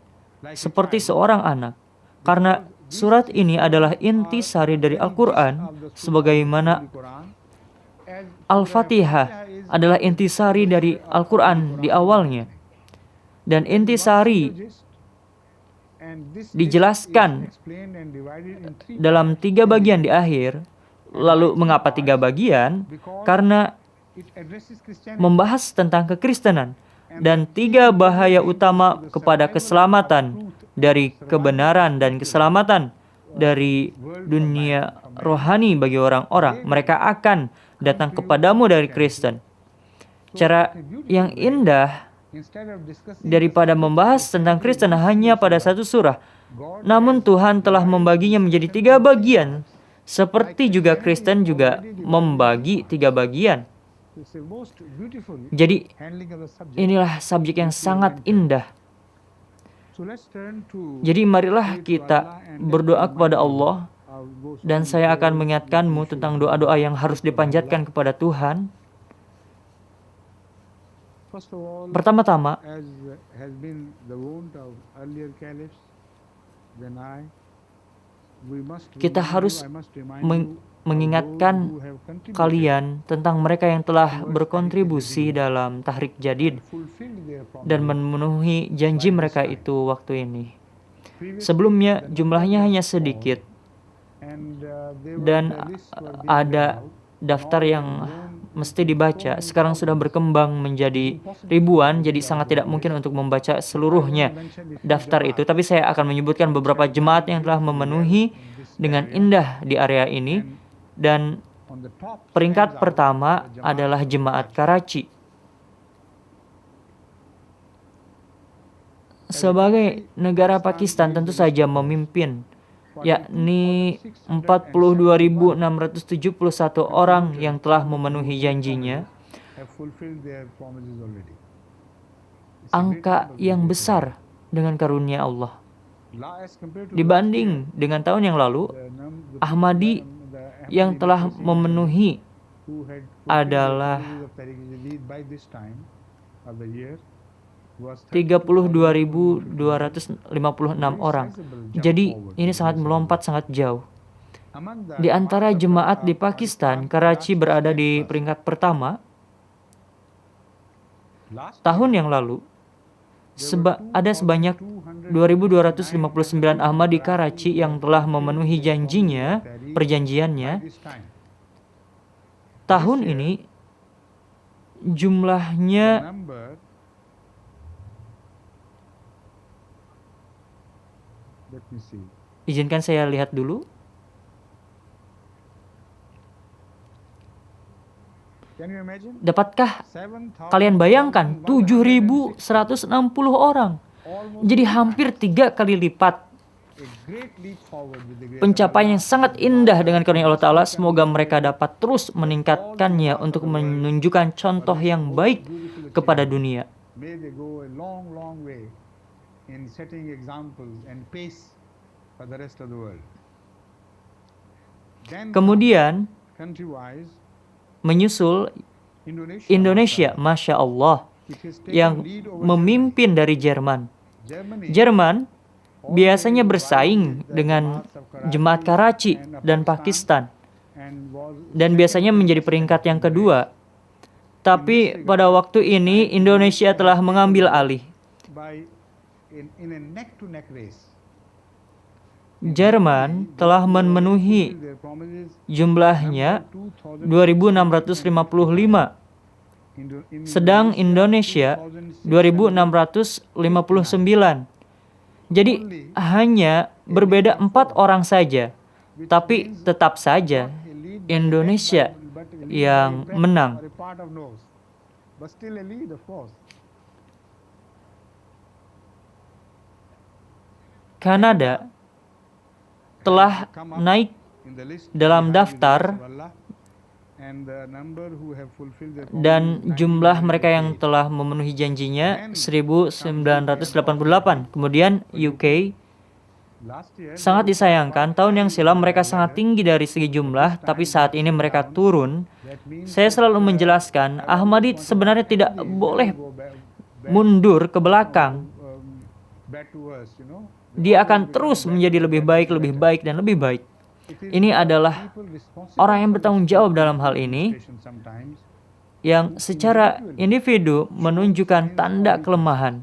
seperti seorang anak. Karena surat ini adalah intisari dari Al-Quran, sebagaimana Al-Fatihah adalah intisari dari Al-Quran di awalnya. Dan intisari dijelaskan dalam 3 bagian di akhir. Lalu mengapa 3 bagian? Karena membahas tentang kekristenan dan 3 bahaya utama kepada keselamatan dari kebenaran dan keselamatan dari dunia rohani bagi orang-orang. Mereka akan datang kepadamu dari Kristen. Cara yang indah daripada membahas tentang Kristen hanya pada satu surah. Namun Tuhan telah membaginya menjadi 3 bagian. Seperti juga Kristen juga membagi 3 bagian. Jadi inilah subjek yang sangat indah. Jadi marilah kita berdoa kepada Allah. Dan saya akan mengingatkanmu tentang doa-doa yang harus dipanjatkan kepada Tuhan. Pertama-tama, kita harus mengingatkan kalian tentang mereka yang telah berkontribusi dalam Tahrik Jadid dan memenuhi janji mereka itu waktu ini. Sebelumnya jumlahnya hanya sedikit dan ada daftar yang mesti dibaca. Sekarang sudah berkembang menjadi ribuan, jadi sangat tidak mungkin untuk membaca seluruhnya daftar itu. Tapi saya akan menyebutkan beberapa jemaat yang telah memenuhi dengan indah di area ini. Dan peringkat pertama adalah jemaat Karachi. Sebagai negara Pakistan tentu saja memimpin, yakni 42.671 orang yang telah memenuhi janjinya. Angka yang besar dengan karunia Allah. Dibanding dengan tahun yang lalu, Ahmadi yang telah memenuhi adalah 32.256 orang. Jadi ini sangat melompat sangat jauh. Di antara jemaat di Pakistan, Karachi berada di peringkat pertama. Tahun yang lalu, ada sebanyak 2.259 Ahmadi Karachi yang telah memenuhi perjanjiannya. Tahun ini jumlahnya izinkan saya lihat dulu. Dapatkah kalian bayangkan 7.160 orang? Jadi hampir 3 kali lipat. Pencapaian yang sangat indah dengan karunia Allah Ta'ala. Semoga mereka dapat terus meningkatkannya untuk menunjukkan contoh yang baik kepada dunia. in setting examples and pace for the rest of the world. Then Kemudian country-wise, menyusul Indonesia, Masya Allah, which has taken yang lead over memimpin dari Jerman. Germany. Jerman biasanya bersaing dengan Jemaat Karachi dan Pakistan, And was dan biasanya menjadi peringkat yang kedua. Tapi pada waktu ini Indonesia telah mengambil alih. by in a neck-to-neck race. Jerman telah memenuhi Their promises. jumlahnya 2000 2.655, sedang Indonesia 2.659. Jadi hanya berbeda 4 orang saja, tapi tetap saja Indonesia yang menang. But still a lead, of course. Kanada telah naik In the list, dalam we have daftar the list of Allah and the number who have fulfilled their dan promises, jumlah mereka 1998. yang telah memenuhi janjinya 1988. Kemudian UK, Last year, sangat disayangkan tahun yang silam mereka sangat tinggi dari segi jumlah, tapi saat ini mereka turun. that means Saya selalu menjelaskan, Ahmadi sebenarnya tidak boleh mundur ke belakang. back to us, you know. Dia akan terus menjadi lebih baik, dan lebih baik. It is Ini adalah people responsible orang yang for bertanggung jawab dalam hal ini, sometimes. yang secara individu menunjukkan tanda kelemahan.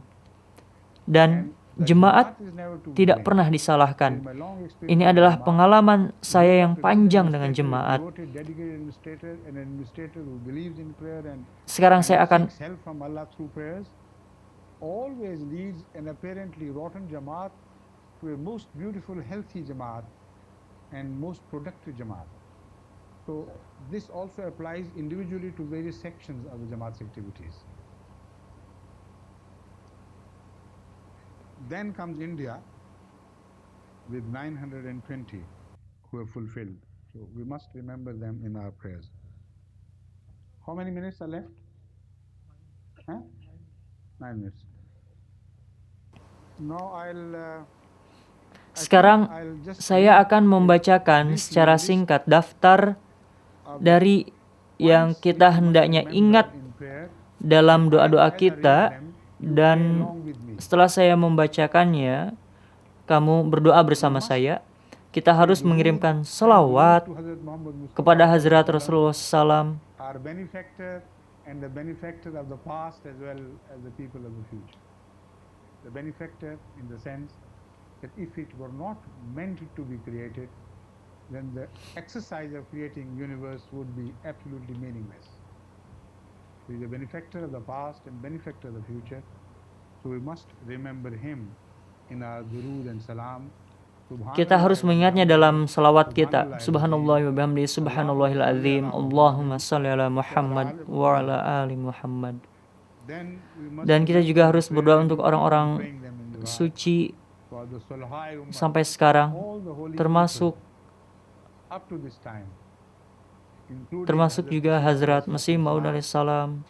Dan jemaat Is never to tidak blame. pernah disalahkan. My long experience Ini adalah pengalaman saya yang panjang dengan jemaat. devoted, dedicated administrator, an administrator who believes in prayer and Sekarang saya akan seeks help from Allah through prayers, always leads an apparently rotten Jamaat to a most beautiful, healthy Jamaat and most productive Jamaat. So this also applies individually to various sections of the Jamaat's activities. Then comes India with 920 who have fulfilled. So we must remember them in our prayers. How many minutes are left? Huh? 9 minutes. Now sekarang saya akan membacakan secara singkat daftar dari yang kita hendaknya ingat dalam doa-doa kita, dan setelah saya membacakannya, kamu berdoa bersama saya. Kita harus mengirimkan salawat kepada Hazrat Rasulullah SAW, our benefactor and the benefactor of the past as well as the people of the future. The benefactor in the sense that if it were not meant to be created, then the exercise of creating universe would be absolutely meaningless. He is the benefactor of the past and benefactor of the future. So we must remember him in our durood and salam. kita harus mengingatnya dalam salawat kita. Subhanallah wa bihamdi, subhanallahil azim, Allahumma salli ala Muhammad wa ala ali Muhammad. Dan kita juga harus berdoa untuk orang-orang suci sampai sekarang, termasuk juga Hazrat Masih Maud alaihissalam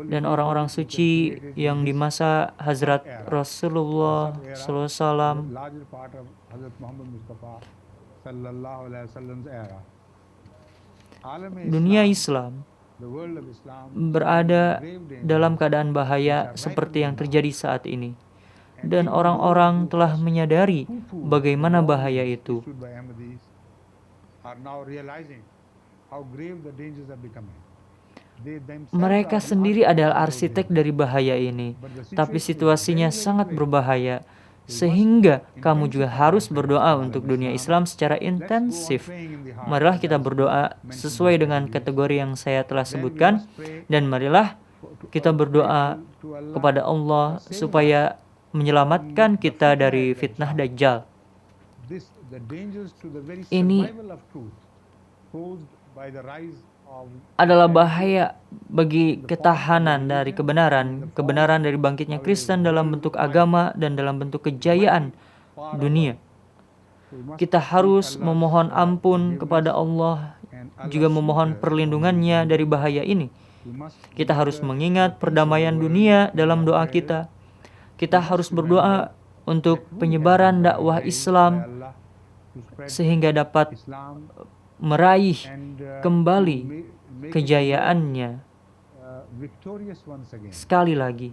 dan orang-orang suci yang di masa Hazrat Rasulullah SAW. Dunia Islam berada dalam keadaan bahaya seperti yang terjadi saat ini, dan orang-orang telah menyadari bagaimana bahaya itu. Mereka sendiri adalah arsitek dari bahaya ini, tapi situasinya sangat berbahaya, sehingga kamu juga harus berdoa untuk dunia Islam secara intensif. Marilah kita berdoa sesuai dengan kategori yang saya telah sebutkan, dan marilah kita berdoa kepada Allah supaya menyelamatkan kita dari fitnah Dajjal. Ini adalah bahaya bagi ketahanan dari kebenaran dari bangkitnya Kristen dalam bentuk agama dan dalam bentuk kejayaan dunia. Kita harus memohon ampun kepada Allah, juga memohon perlindungannya dari bahaya ini. Kita harus mengingat perdamaian dunia dalam doa kita. Kita harus berdoa untuk that we have penyebaran been dakwah guided by Islam Allah to spread sehingga dapat Islam meraih and to kembali make it the world kejayaannya victorious once again. sekali lagi.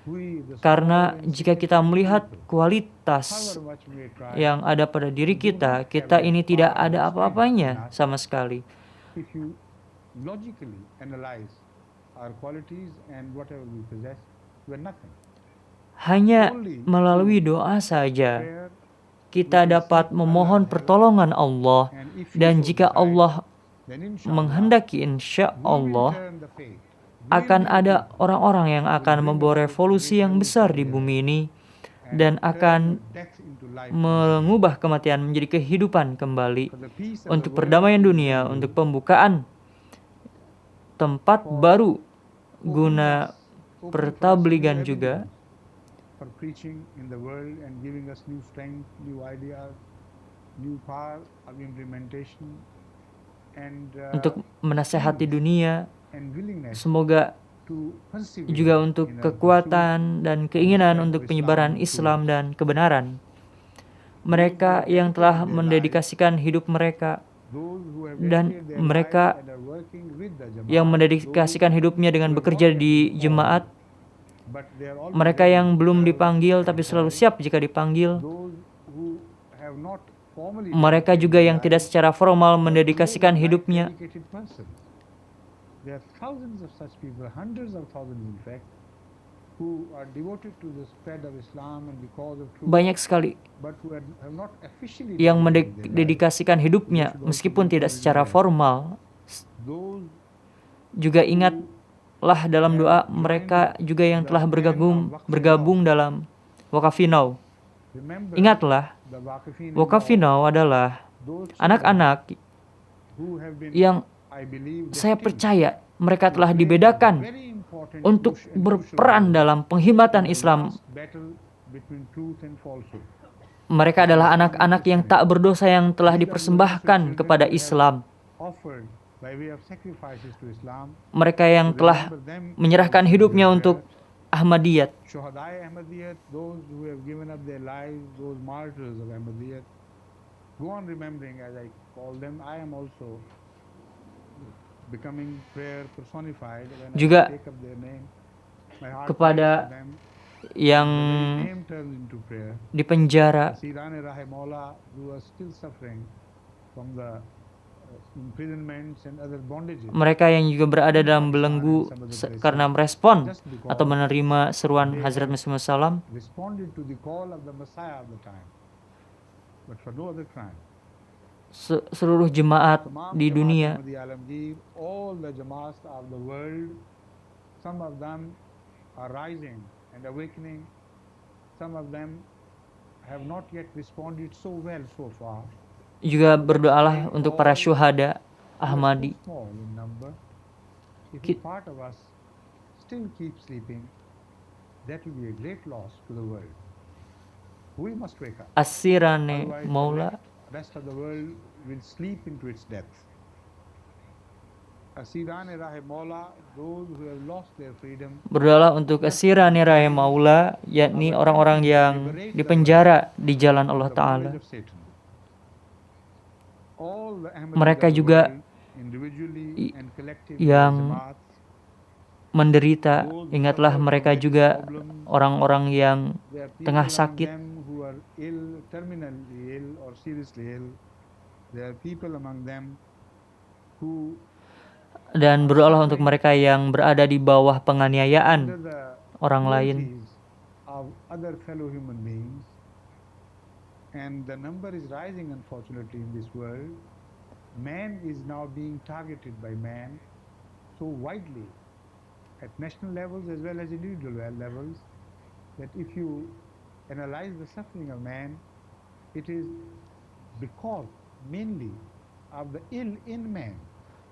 We, the small Karena jika kita insignificant melihat people, kualitas however much we try, yang ada pada diri we do kita, not have kita that ini tidak power ada or strength in apa-apanya us. sama sekali. If you logically analyze our qualities and whatever we possess, we're nothing. Hanya Only melalui through doa saja prayer kita dapat memohon pertolongan Allah, and if you dan so jika decide, Allah then inshallah menghendaki, insya we will Allah turn the fate. akan ada orang-orang yang akan membawa revolusi yang besar di bumi ini dan akan mengubah kematian menjadi kehidupan kembali untuk perdamaian dunia, untuk pembukaan tempat baru guna pertabligan juga, for preaching in the world and giving us new strength, new ideas, new power of implementation, and untuk menasehati dunia. and willingness Semoga to persevere juga untuk in our kekuatan dan keinginan spread untuk of penyebaran Islam Islam dan kebenaran. Mereka yang telah mendedikasikan hidup mereka those who have dan dedicated their mereka lives and are working with the Jamaat, yang mendedikasikan hidupnya dengan bekerja di jemaat, but they are always mereka ready yang to belum serve dipanggil and tapi selalu siap jika dipanggil, those who have not formally mereka dedicated juga their yang tidak lives, secara formal but mendedikasikan like hidupnya. dedicated persons. There are thousands of such people, hundreds of thousands in fact, who are devoted to the spread of Islam and because of truth, Banyak sekali but who have not officially yang dedicated their lives. mendedikasikan hidupnya meskipun tidak secara formal. Those Juga ingatlah dalam doa mereka juga yang telah bergabung dalam Waqafinau. remember Ingatlah, the Waqifin Waqafinau adalah those anak-anak who have been, yang I believe, saya destined percaya mereka to telah play a dibedakan very important untuk and crucial berperan role dalam in penghimatan the Islam. last battle between truth and falsehood. Mereka adalah anak-anak yang tak berdosa yang telah dipersembahkan kepada Islam. Offered by way of sacrifices to Islam. Mereka yang telah Remember them menyerahkan hidupnya untuk Ahmadiyat. Shuhadai Ahmadiyat, those who have given up their lives, those martyrs of Ahmadiyat. Go on remembering, as I call them. I am also becoming prayer personified when Juga I take up their name. My heart kepada prays for them. yang Their name turns into prayer. di penjara, Sirane Rahimahullah, who are still suffering from the imprisonments and other bondages. mereka yang juga berada dalam belenggu karena merespon atau menerima seruan Hazrat Masih Salam, Responded to the call of the Messiah of the time, but for no other crime. seluruh jemaat Tamam di Jamaat dunia, Ahmadiyya Alamgir, all the Jamaats of the world, some of them are rising and awakening. Some of them have not yet responded so well so far. juga berdoalah untuk para syuhada We are Ahmadi. so small in number. If a Ki- part of us still keep sleeping, that will be a great loss to the world. We must wake up. Asirane Otherwise, Maula, the rest of the world will sleep into its depth. Asirane Rahimahullah, those who have lost their freedom, berdoalah untuk Asirane Rahimahullah, yakni orang-orang yang dipenjara di jalan Allah the Ta'ala. bondage of Satan. All the Ahmadis Mereka of the juga world, individually and collectively, yang Jamaats, menderita, ingatlah mereka juga orang-orang yang there are people tengah among sakit. them who are ill, terminally ill or seriously ill. There are people among them who Dan berdoalah untuk mereka yang berada di bawah under penganiayaan the orang lain. cruelties of other fellow human beings, and the number is rising unfortunately in this world. Man is now being targeted by man so widely at national levels as well as individual levels that if you analyze the suffering of man, it is because mainly of the ill in man.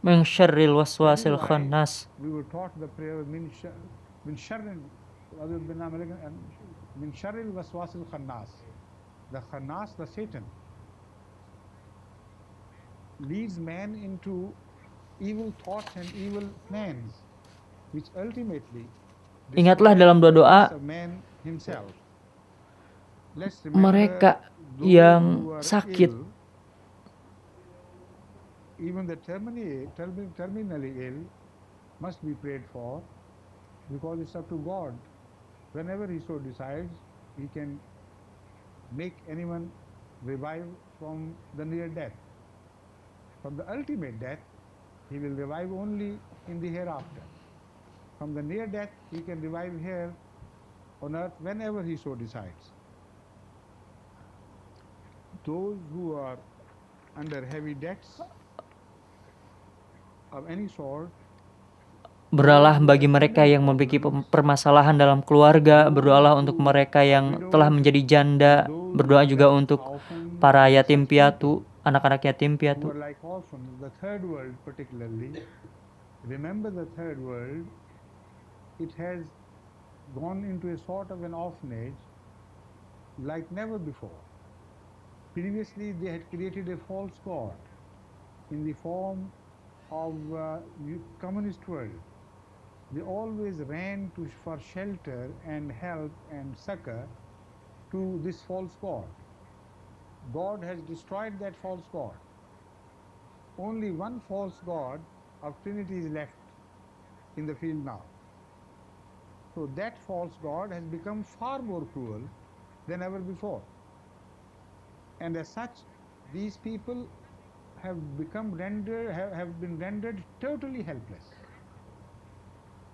Min syarril That is waswasil why khannas. we were taught the prayer min sharril min sharril waswasil khannas. The khannas, the Satan, leads man into evil thoughts and evil plans, which ultimately Ingatlah destroy dalam the doa-doa peace of man himself. let's remember mereka those yang who are sakit, ill, even the terminally ill must be prayed for, because it's up to God. Whenever He so decides, He can make anyone revive from the near death. From the ultimate death, He will revive only in the hereafter. From the near death, He can revive here on earth whenever He so decides. Those who are under heavy debts of any sort, berdoalah bagi mereka yang memiliki permasalahan dalam keluarga, berdoalah untuk mereka yang telah menjadi janda, berdoa juga untuk para yatim piatu, anak-anak yatim who piatu. are like orphans, the third world particularly, remember the third world, it has gone into a sort of an orphanage like never before. Previously, they had created a false god in the form of communist world. They always ran for shelter and help and succor to this false god. God has destroyed that false god. Only one false god of Trinity is left in the field now. So that false god has become far more cruel than ever before. And as such, these people have been rendered totally helpless.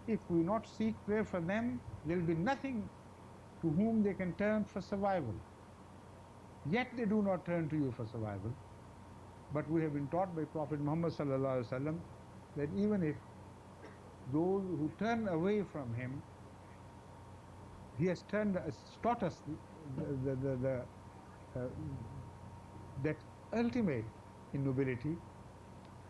If we not seek prayer for them, there will be nothing to whom they can turn for survival. Yet they do not turn to you for survival. But we have been taught by Prophet Muhammad sallallahu alaihi wasallam that even if those who turn away from him, he has taught us that ultimate in nobility,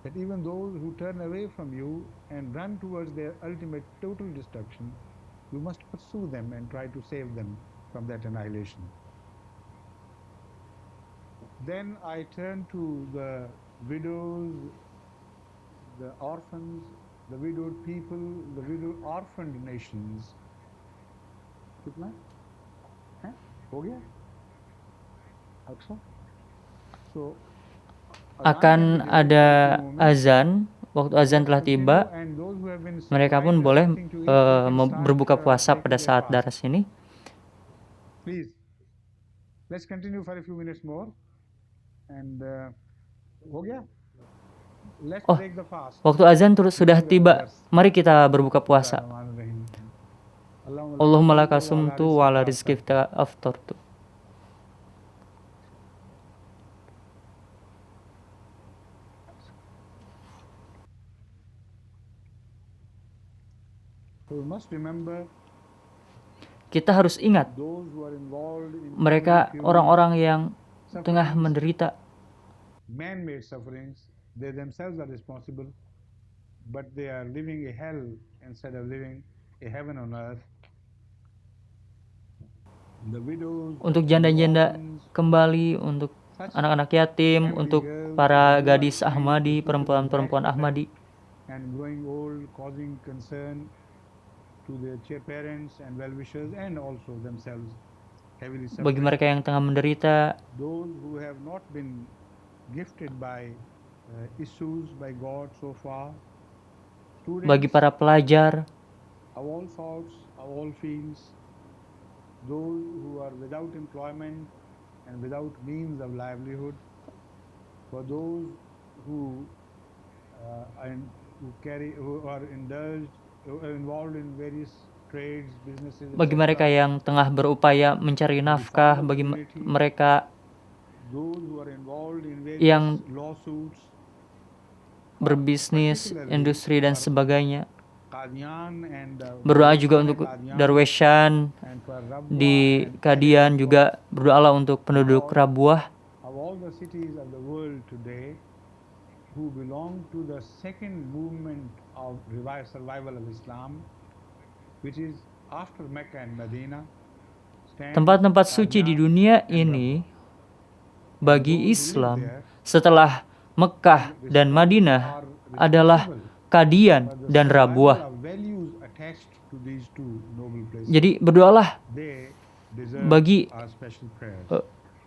that even those who turn away from you and run towards their ultimate total destruction, you must pursue them and try to save them from that annihilation. Then I turn to the widows, the orphans, the widowed people, the widowed orphaned nations. कितना है? हो गया? अच्छा. So Akan ada azan, waktu azan telah tiba, mereka pun boleh berbuka puasa pada saat daras ini. Please, let's continue for a few minutes more. And हो गया? Let's break the fast. Waktu azan sudah tiba, mari kita berbuka puasa. Allahumma laka sumtu wa ala rizqika aftartu. Kita harus ingat, mereka orang-orang yang tengah menderita. Man-made sufferings, they themselves are responsible, but they are living a hell instead of living a heaven on earth. The widows, untuk janda-janda kembali, untuk anak-anak yatim, untuk para gadis Ahmadi, perempuan-perempuan Ahmadi. And growing old, causing concern to their parents and well-wishers and also themselves heavily suffering. Bagi mereka yang tengah menderita, those who have not been gifted by issues by God so far, students, bagi para pelajar of all sorts, of all fields, those who are without employment and without means of livelihood, for those who are involved in various trades, businesses, bagi mereka yang tengah berupaya mencari nafkah, bagi mereka yang berbisnis, industri dan sebagainya. Berdoa juga untuk Darweshan di Qadian, juga berdoalah untuk penduduk Rabuah. Tempat-tempat suci di dunia ini bagi Islam setelah Mekah dan Madinah adalah Qadian dan Rabuah. Jadi berdoalah deserve bagi our special prayers.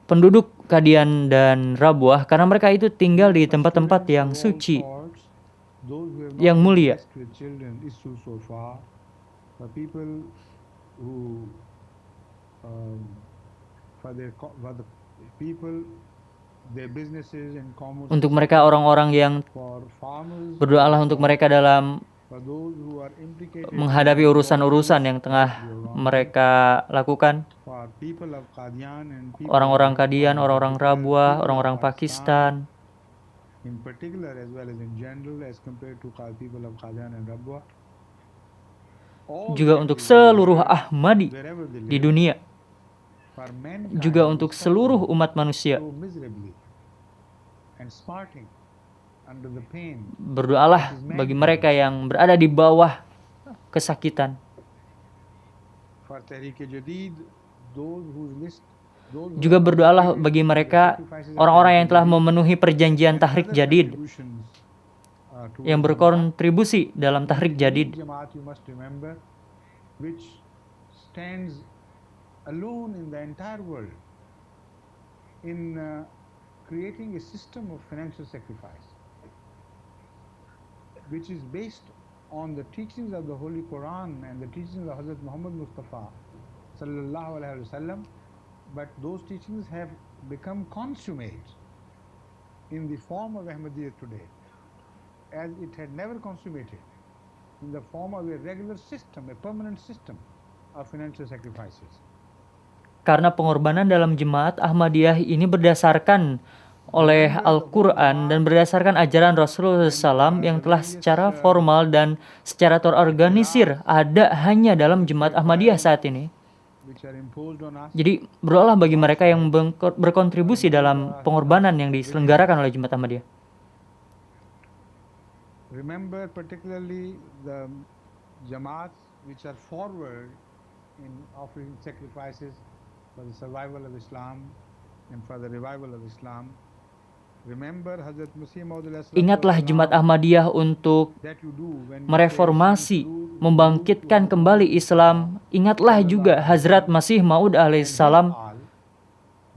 penduduk Qadian dan Rabwah, karena mereka itu tinggal di tempat-tempat For yang all suci, sorts, those who have yang not been mulia. blessed with children issue so far, for people who for the people, their businesses and commerce, Untuk mereka orang-orang yang for farmers, berdoalah untuk mereka dalam for those who are implicated in menghadapi urusan-urusan yang tengah wrong, mereka lakukan. for people of Qadian and people Orang-orang of Qadian, orang-orang particular Rabwah, people of orang-orang Pakistan, in particular as well as in general as compared to people of Qadian and Rabwah. All juga them untuk will seluruh live Ahmadi wherever they di live, dunia, for mankind juga is untuk suffering seluruh umat manusia. so miserably and smarting under the pain. Berdoalah bagi mereka yang berada di bawah kesakitan. For Tehreek-e-Jadid, those whose list, those who Juga have berdoalah participated bagi in the mereka sacrifices of orang-orang yang telah Tehreek-e-Jadid memenuhi perjanjian and Tahrik other Jadid, contributions, towards yang Jamaat. berkontribusi dalam Tahrik Any Jadid. Jamaat you must remember, which stands alone in the entire world in creating a system of financial sacrifice, which is based on the teachings of the Holy Quran and the teachings of Hazrat Muhammad Mustafa sallallahu alaihi wasallam, but those teachings have become consummate in the form of Ahmadiyya today, as it had never consummated in the form of a regular system, a permanent system of financial sacrifices. Karena pengorbanan dalam jemaat Ahmadiyah ini berdasarkan oleh Al-Quran dan berdasarkan ajaran Rasulullah SAW yang telah secara formal dan secara terorganisir ada hanya dalam jemaat Ahmadiyah saat ini. Which are imposed on us. Jadi berdoalah bagi mereka yang berkontribusi dalam pengorbanan yang diselenggarakan oleh jemaat Ahmadiyah. Remember particularly the Jamaats which are forward in offering sacrifices for the survival of Islam and for the revival of Islam. Remember Hazrat Masih Maud Ingatlah jemaat Ahmadiyah untuk mereformasi, membangkitkan kembali Islam. Ingatlah juga Hazrat Masih Maud alaihissalam.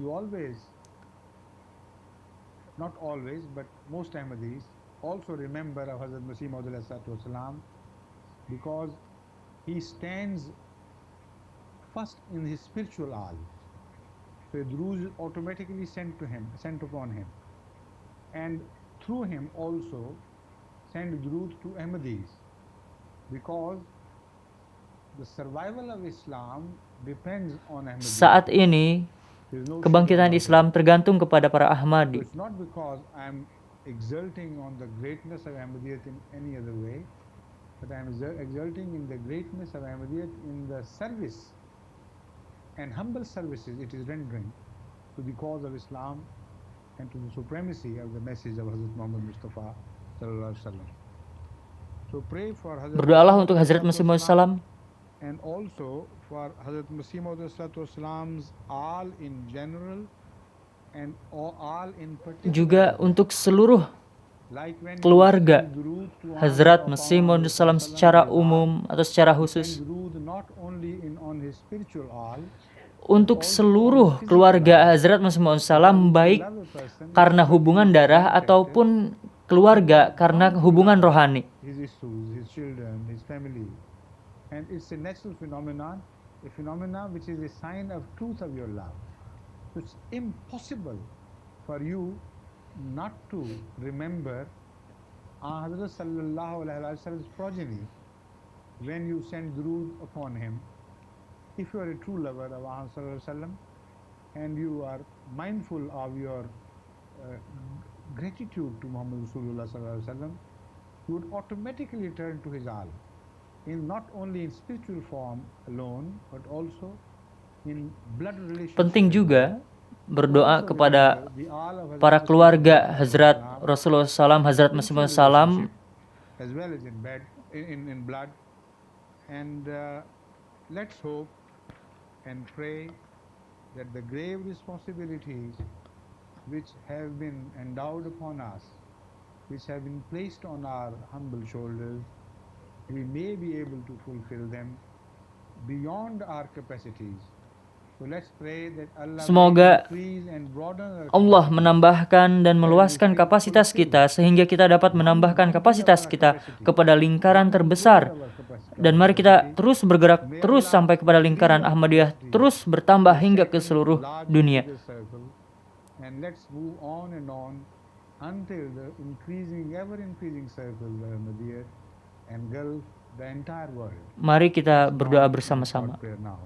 You always, not always, but most Ahmadis also remember of Hazrat Masih Maud alaihissalam, because he stands first in his spiritual al. So a durood is automatically sent upon him. And through him also send durood to Ahmadis, because the survival of Islam depends on Ahmadis. Saat ini kebangkitan Islam tergantung kepada para Ahmadi. So it's not because I'm exulting on the greatness of Ahmadiyyat in any other way, but I'm exulting in the greatness of Ahmadiyyat in the service and humble services it is rendering to the cause of Islam and to the supremacy of the message of Hazrat Muhammad Mustafa sallallahu alaihi wasallam. So pray for Hazrat. Berdoalah untuk Hazrat Masih Maud salam and also for Hazrat Masih Maud salam's all in general and all in particular. Juga untuk seluruh keluarga Hazrat Masih Maud salam secara umum atau secara khusus. Untuk seluruh keluarga Hazrat Masih Maud salam, baik karena hubungan darah ataupun keluarga karena hubungan rohani. And it's a natural phenomenon, a phenomenon which is a sign of truth of your love. So it's impossible for you not to remember Hazrat sallallahu alaihi wasallam's progeny when you send durood upon him. If you are a true lover of Muhammad sallallahu alaihi wasallam and you are mindful of your gratitude to Muhammad Rasulullah sallallahu alaihi wasallam, you would automatically turn to his al, in not only in spiritual form alone, but also in blood relationship. Penting juga berdoa kepada para keluarga Hazrat Rasulullah SAW, Hazrat Masih Maud salam, as well as in blood, and let's hope and pray that the grave responsibilities which have been endowed upon us, which have been placed on our humble shoulders, we may be able to fulfill them beyond our capacities So let's pray that Allah Semoga may increase and broaden our Allah capacity. menambahkan dan meluaskan kapasitas kita sehingga kita dapat menambahkan kapasitas kita kepada lingkaran terbesar. Dan mari kita terus bergerak terus sampai kepada lingkaran Ahmadiyah terus bertambah hingga ke seluruh dunia. And let's move on until the ever increasing circle of Ahmadiyya engulf the entire world. Mari kita berdoa bersama-sama. Prayer now.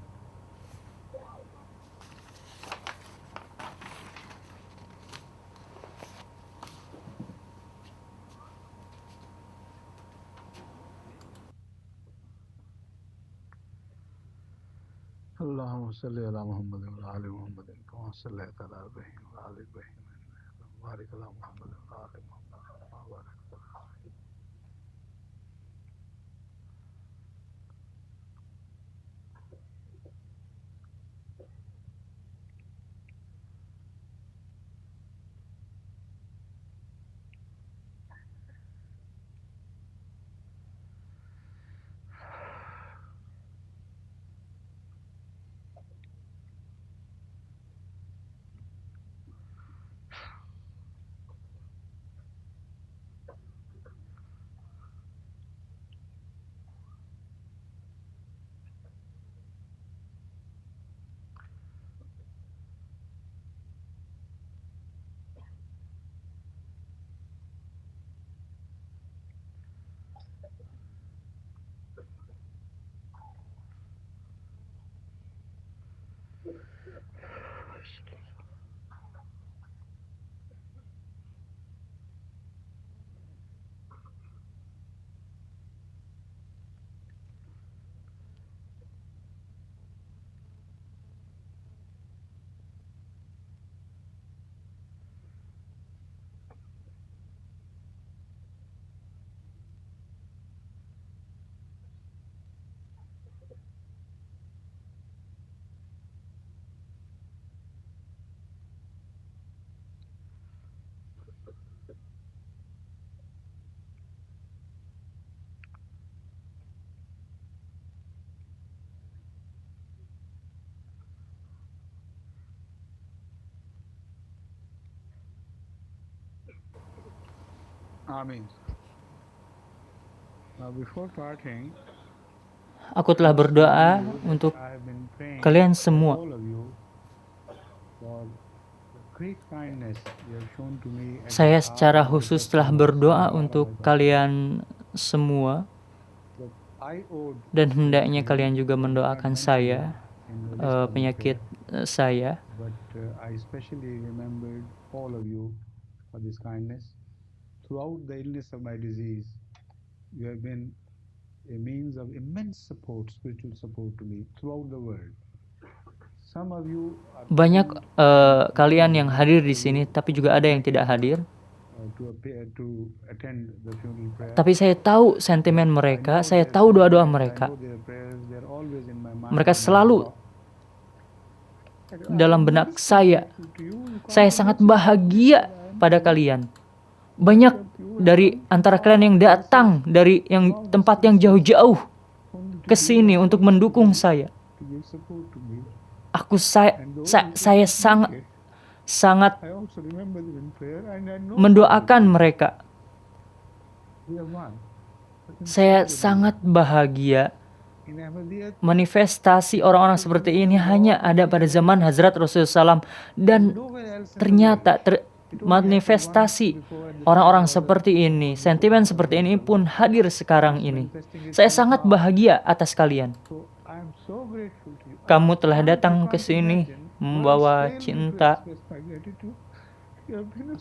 Allahumma salli ala Muhammad wa ali Muhammad kama sallaita ala Ibrahim wa ali Ibrahim wa barik ala Muhammad wa ali Muhammad wa barik ala Amin. Now before parting, Aku telah berdoa untuk I have been praying kalian semua. all of you for the great kindness you have shown to me at Saya the secara hour of khusus the telah Sangha berdoa Sangha untuk Sangha. kalian semua That I owed dan hendaknya kalian juga mendoakan saya, in the list of the penyakit prayer. saya. But I especially remembered all of you for this kindness. Throughout the illness of my disease, you have been a means of immense support, spiritual support to me throughout the world. Some of you are Banyak kalian yang hadir di sini, tapi juga ada yang tidak hadir. to attend the funeral prayer. Tapi saya tahu sentimen mereka, saya tahu doa-doa mereka. Mereka selalu dalam benak saya. Saya sangat bahagia pada kalian. Banyak dari antara kalian yang datang dari tempat yang jauh-jauh ke sini untuk mendukung saya. Saya sangat mendoakan mereka. Saya sangat bahagia. Manifestasi orang-orang seperti ini hanya ada pada zaman Hazrat Rasulullah SAW, dan ternyata manifestasi orang-orang seperti ini, sentimen seperti ini pun hadir sekarang ini. Saya sangat bahagia atas kalian. Kamu telah datang ke sini membawa cinta.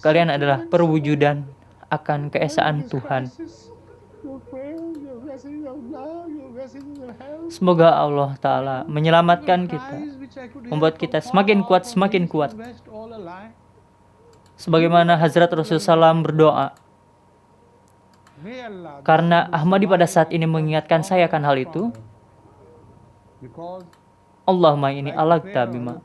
Kalian adalah perwujudan akan keesaan Tuhan. Semoga Allah Ta'ala menyelamatkan kita, membuat kita semakin kuat, semakin kuat. Sebagaimana Hazrat Rasulullah SAW berdoa. Karena Ahmadi pada saat ini mengingatkan saya akan hal itu. Allahumma inni alaqta bima.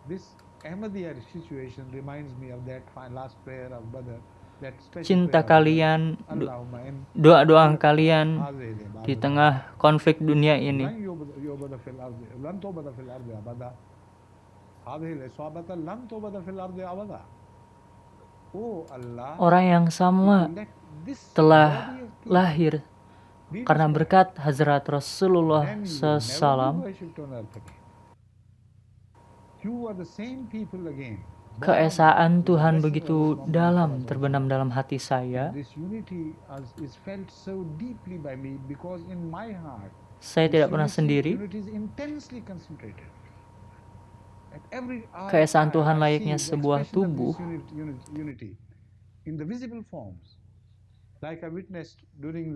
This Ahmadiyya situation reminds me of that last prayer of Badr. that special cinta prayer, kalian, Allahumma in doa-doa kalian hadhihi di al-ibada tengah konflik dunia ini. lan yubada fil ardi lan tubada fil ardi abada hadhihi al-isabata lan tubada fil ardi abada. Oh Allah, Orang yang sama let this telah body of people lahir be karena destroyed. berkat Hazrat Rasulullah Then you will never be SAW. worshipped on earth again. You are the same people again. Keesaan Tuhan begitu dalam terbenam dalam hati saya. This unity is felt so deeply by me because in my heart Saya tidak pernah sendiri. unity is intensely concentrated. At every eye, Keesaan I Tuhan see layaknya the sebuah expression of tubuh this unity in the visible forms, like I witnessed during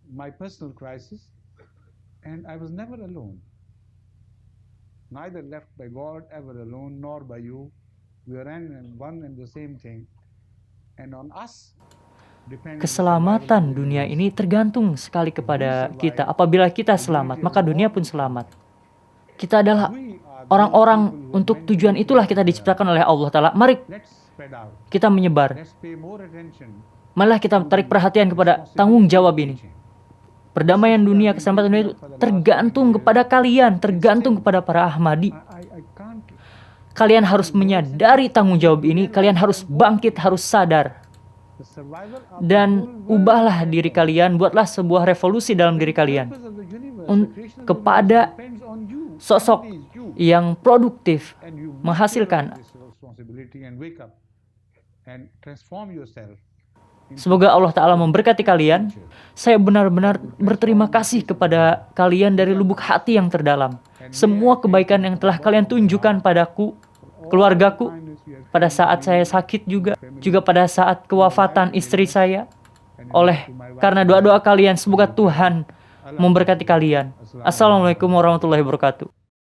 my personal crisis, and I was never alone. Neither left by God ever alone, nor by you. We are one and the same thing, and on us depends the Keselamatan survival of the dunia universe. ini tergantung sekali kepada kita. Apabila kita selamat, maka dunia pun selamat. Kita adalah We are the orang-orang people who are untuk meant tujuan to itulah be kita together. diciptakan oleh Allah Ta'ala. Mari Let's spread out. kita menyebar. Let's pay more attention. Malah kita tarik perhatian kepada tanggung jawab ini. Perdamaian dunia, keselamatan dunia itu tergantung kepada kalian, tergantung kepada para Ahmadi. I can't. Kalian harus menyadari tanggung jawab ini, kalian harus bangkit, harus sadar. The survival of the Dan whole world ubahlah diri kalian, buatlah sebuah revolusi dalam diri kalian. purpose of the universe, Un- the creation of the kepada universe depends on you. Sosok Only you. yang produktif, And you must menghasilkan. take this responsibility and wake up and transform yourself. Semoga Allah Ta'ala memberkati kalian. Saya benar-benar berterima kasih kepada kalian dari lubuk hati yang terdalam. Semua kebaikan yang telah kalian tunjukkan padaku, keluargaku, pada saat saya sakit juga pada saat kewafatan istri saya. Karena doa-doa kalian, semoga Tuhan memberkati kalian. Assalamualaikum warahmatullahi wabarakatuh.